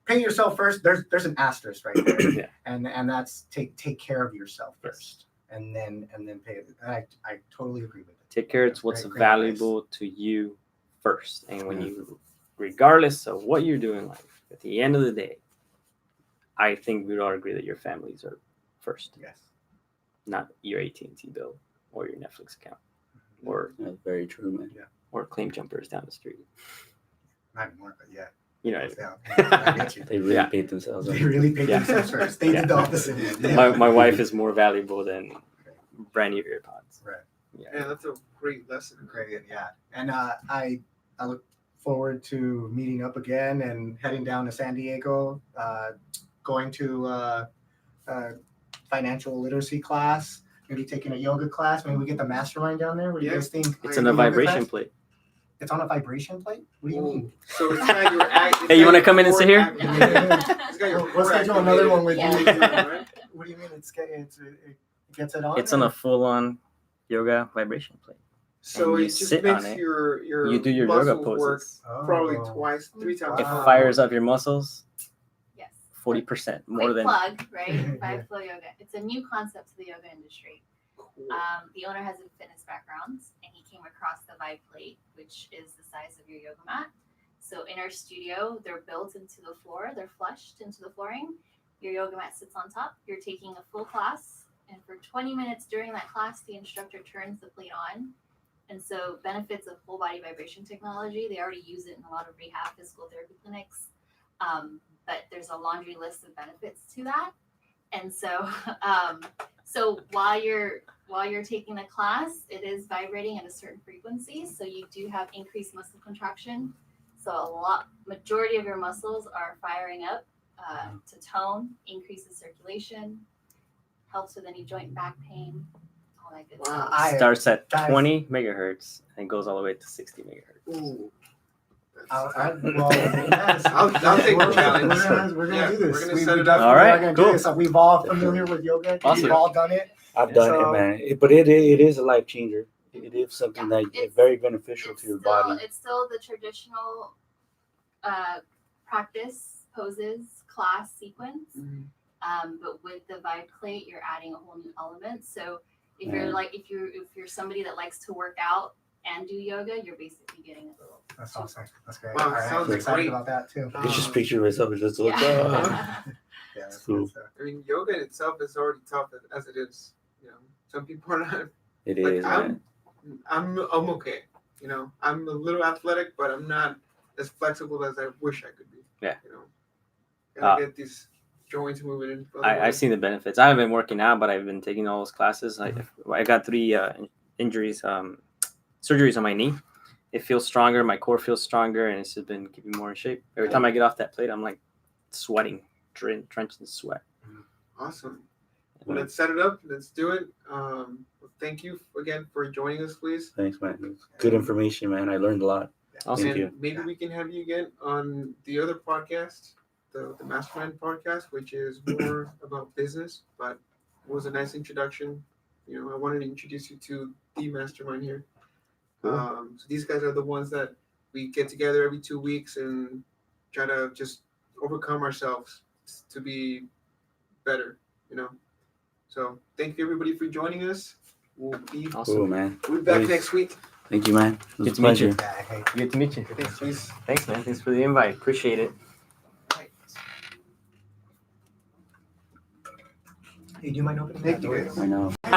pay yourself first. There's an asterisk right there, Yeah. and that's take care of yourself first, and then pay. I totally agree with it. Take care of what's Great valuable to you first. And when you, regardless of what you're doing in life, at the end of the day, I think we'd all agree that your families are first, Yes. not your AT&T bill or your Netflix account or That's very true, man. or claim jumpers down the street. Not anymore, but yeah. You know, I get you. They really Yeah. paid themselves. They really paid Yeah. themselves first. They Yeah. did the opposite. Yeah. my wife is more valuable than brand new AirPods. Right. Yeah. Yeah, that's a great lesson. Great, yeah. And I look forward to meeting up again and heading down to San Diego, going to financial literacy class, maybe taking a yoga class. Maybe we get the mastermind down there. What do you Yeah. guys think? It's in a Yoga vibration class? plate. It's on a vibration plate? What do you mean? So it's got your act. Hey, you wanna come in and sit here? It's got your We'll schedule another one with Yeah. you. Right? What do you mean? It gets it on? It's on a full-on yoga vibration plate. So And you it just sit on makes it. your You do your yoga muscles work poses. probably Oh. twice, 3 times. It Wow. fires up your muscles Yes. 40% more Quick than. plug, right? Vibe Flow Yoga. It's a new concept to the yoga industry. Cool. The owner has a fitness background, and he came across the Vibe plate, which is the size of your yoga mat. So in our studio, they're built into the floor. They're flushed into the flooring. Your yoga mat sits on top. You're taking a full class, and for 20 minutes during that class, the instructor turns the plate on. And so benefits of full body vibration technology, they already use it in a lot of rehab physical therapy clinics. But there's a laundry list of benefits to that. And so, so while you're taking the class, it is vibrating at a certain frequency. So you do have increased muscle contraction. So majority of your muscles are firing up to tone, increases circulation, helps with any joint back pain, all that good Wow. stuff. Starts at Guys. 20 megahertz and goes all the way to 60 megahertz. Ooh. Well, yes. I'll take the challenge. We're gonna Yeah, do this. we're gonna We set it definitely up. All right, are gonna do cool. this. We've all familiar with yoga. Awesome. We've all done it. I've done So- it, man. But it is a life changer. It is something that It's- is very beneficial It's to your still, body. It's still the traditional practice, poses, class sequence. Mhm. But with the vibe plate, you're adding a whole new element. So if you're Yeah. like if you're somebody that likes to work out and do yoga, you're basically getting a little. That's awesome. That's great. Wow, All right, sounds I'm excited great. about that too. I can just picture myself just like, Yeah. Yeah, that's Cool. good stuff. I mean, yoga in itself is already tough as it is. You know, some people are not. it Like, is, man. I'm okay. You know, I'm a little athletic, but I'm not as flexible as I wish I could be. Yeah. You know, gotta get these joints moving in. I've seen the benefits. I haven't been working out, but I've been taking all those classes. I got 3 injuries, surgeries on my knee. It feels stronger. My core feels stronger, and it's just been keeping me more in shape. Every time I get off that plate, I'm like sweating, drenched in sweat. Awesome. Well, let's set it up. Let's do it. Thank you again for joining us, please. Thanks, man. Good information, man. I learned a lot. Awesome. Thank you. And maybe we can have you again on the other podcast, the Mastermind podcast, which is more about business, but it was a nice introduction. You know, I wanted to introduce you to the Mastermind here. Cool. So these guys are the ones that we get together every 2 weeks and try to just overcome ourselves to be better, you know. So thank you everybody for joining us. We'll be Cool, man. back Please. next week. Thank you, man. It was Good a to meet you. pleasure. Yeah, hey, Good to meet you. Thanks, please. Thanks, man. Thanks for the invite. Appreciate it. hey, do you mind opening Thank that you, door? guys. I know. I know.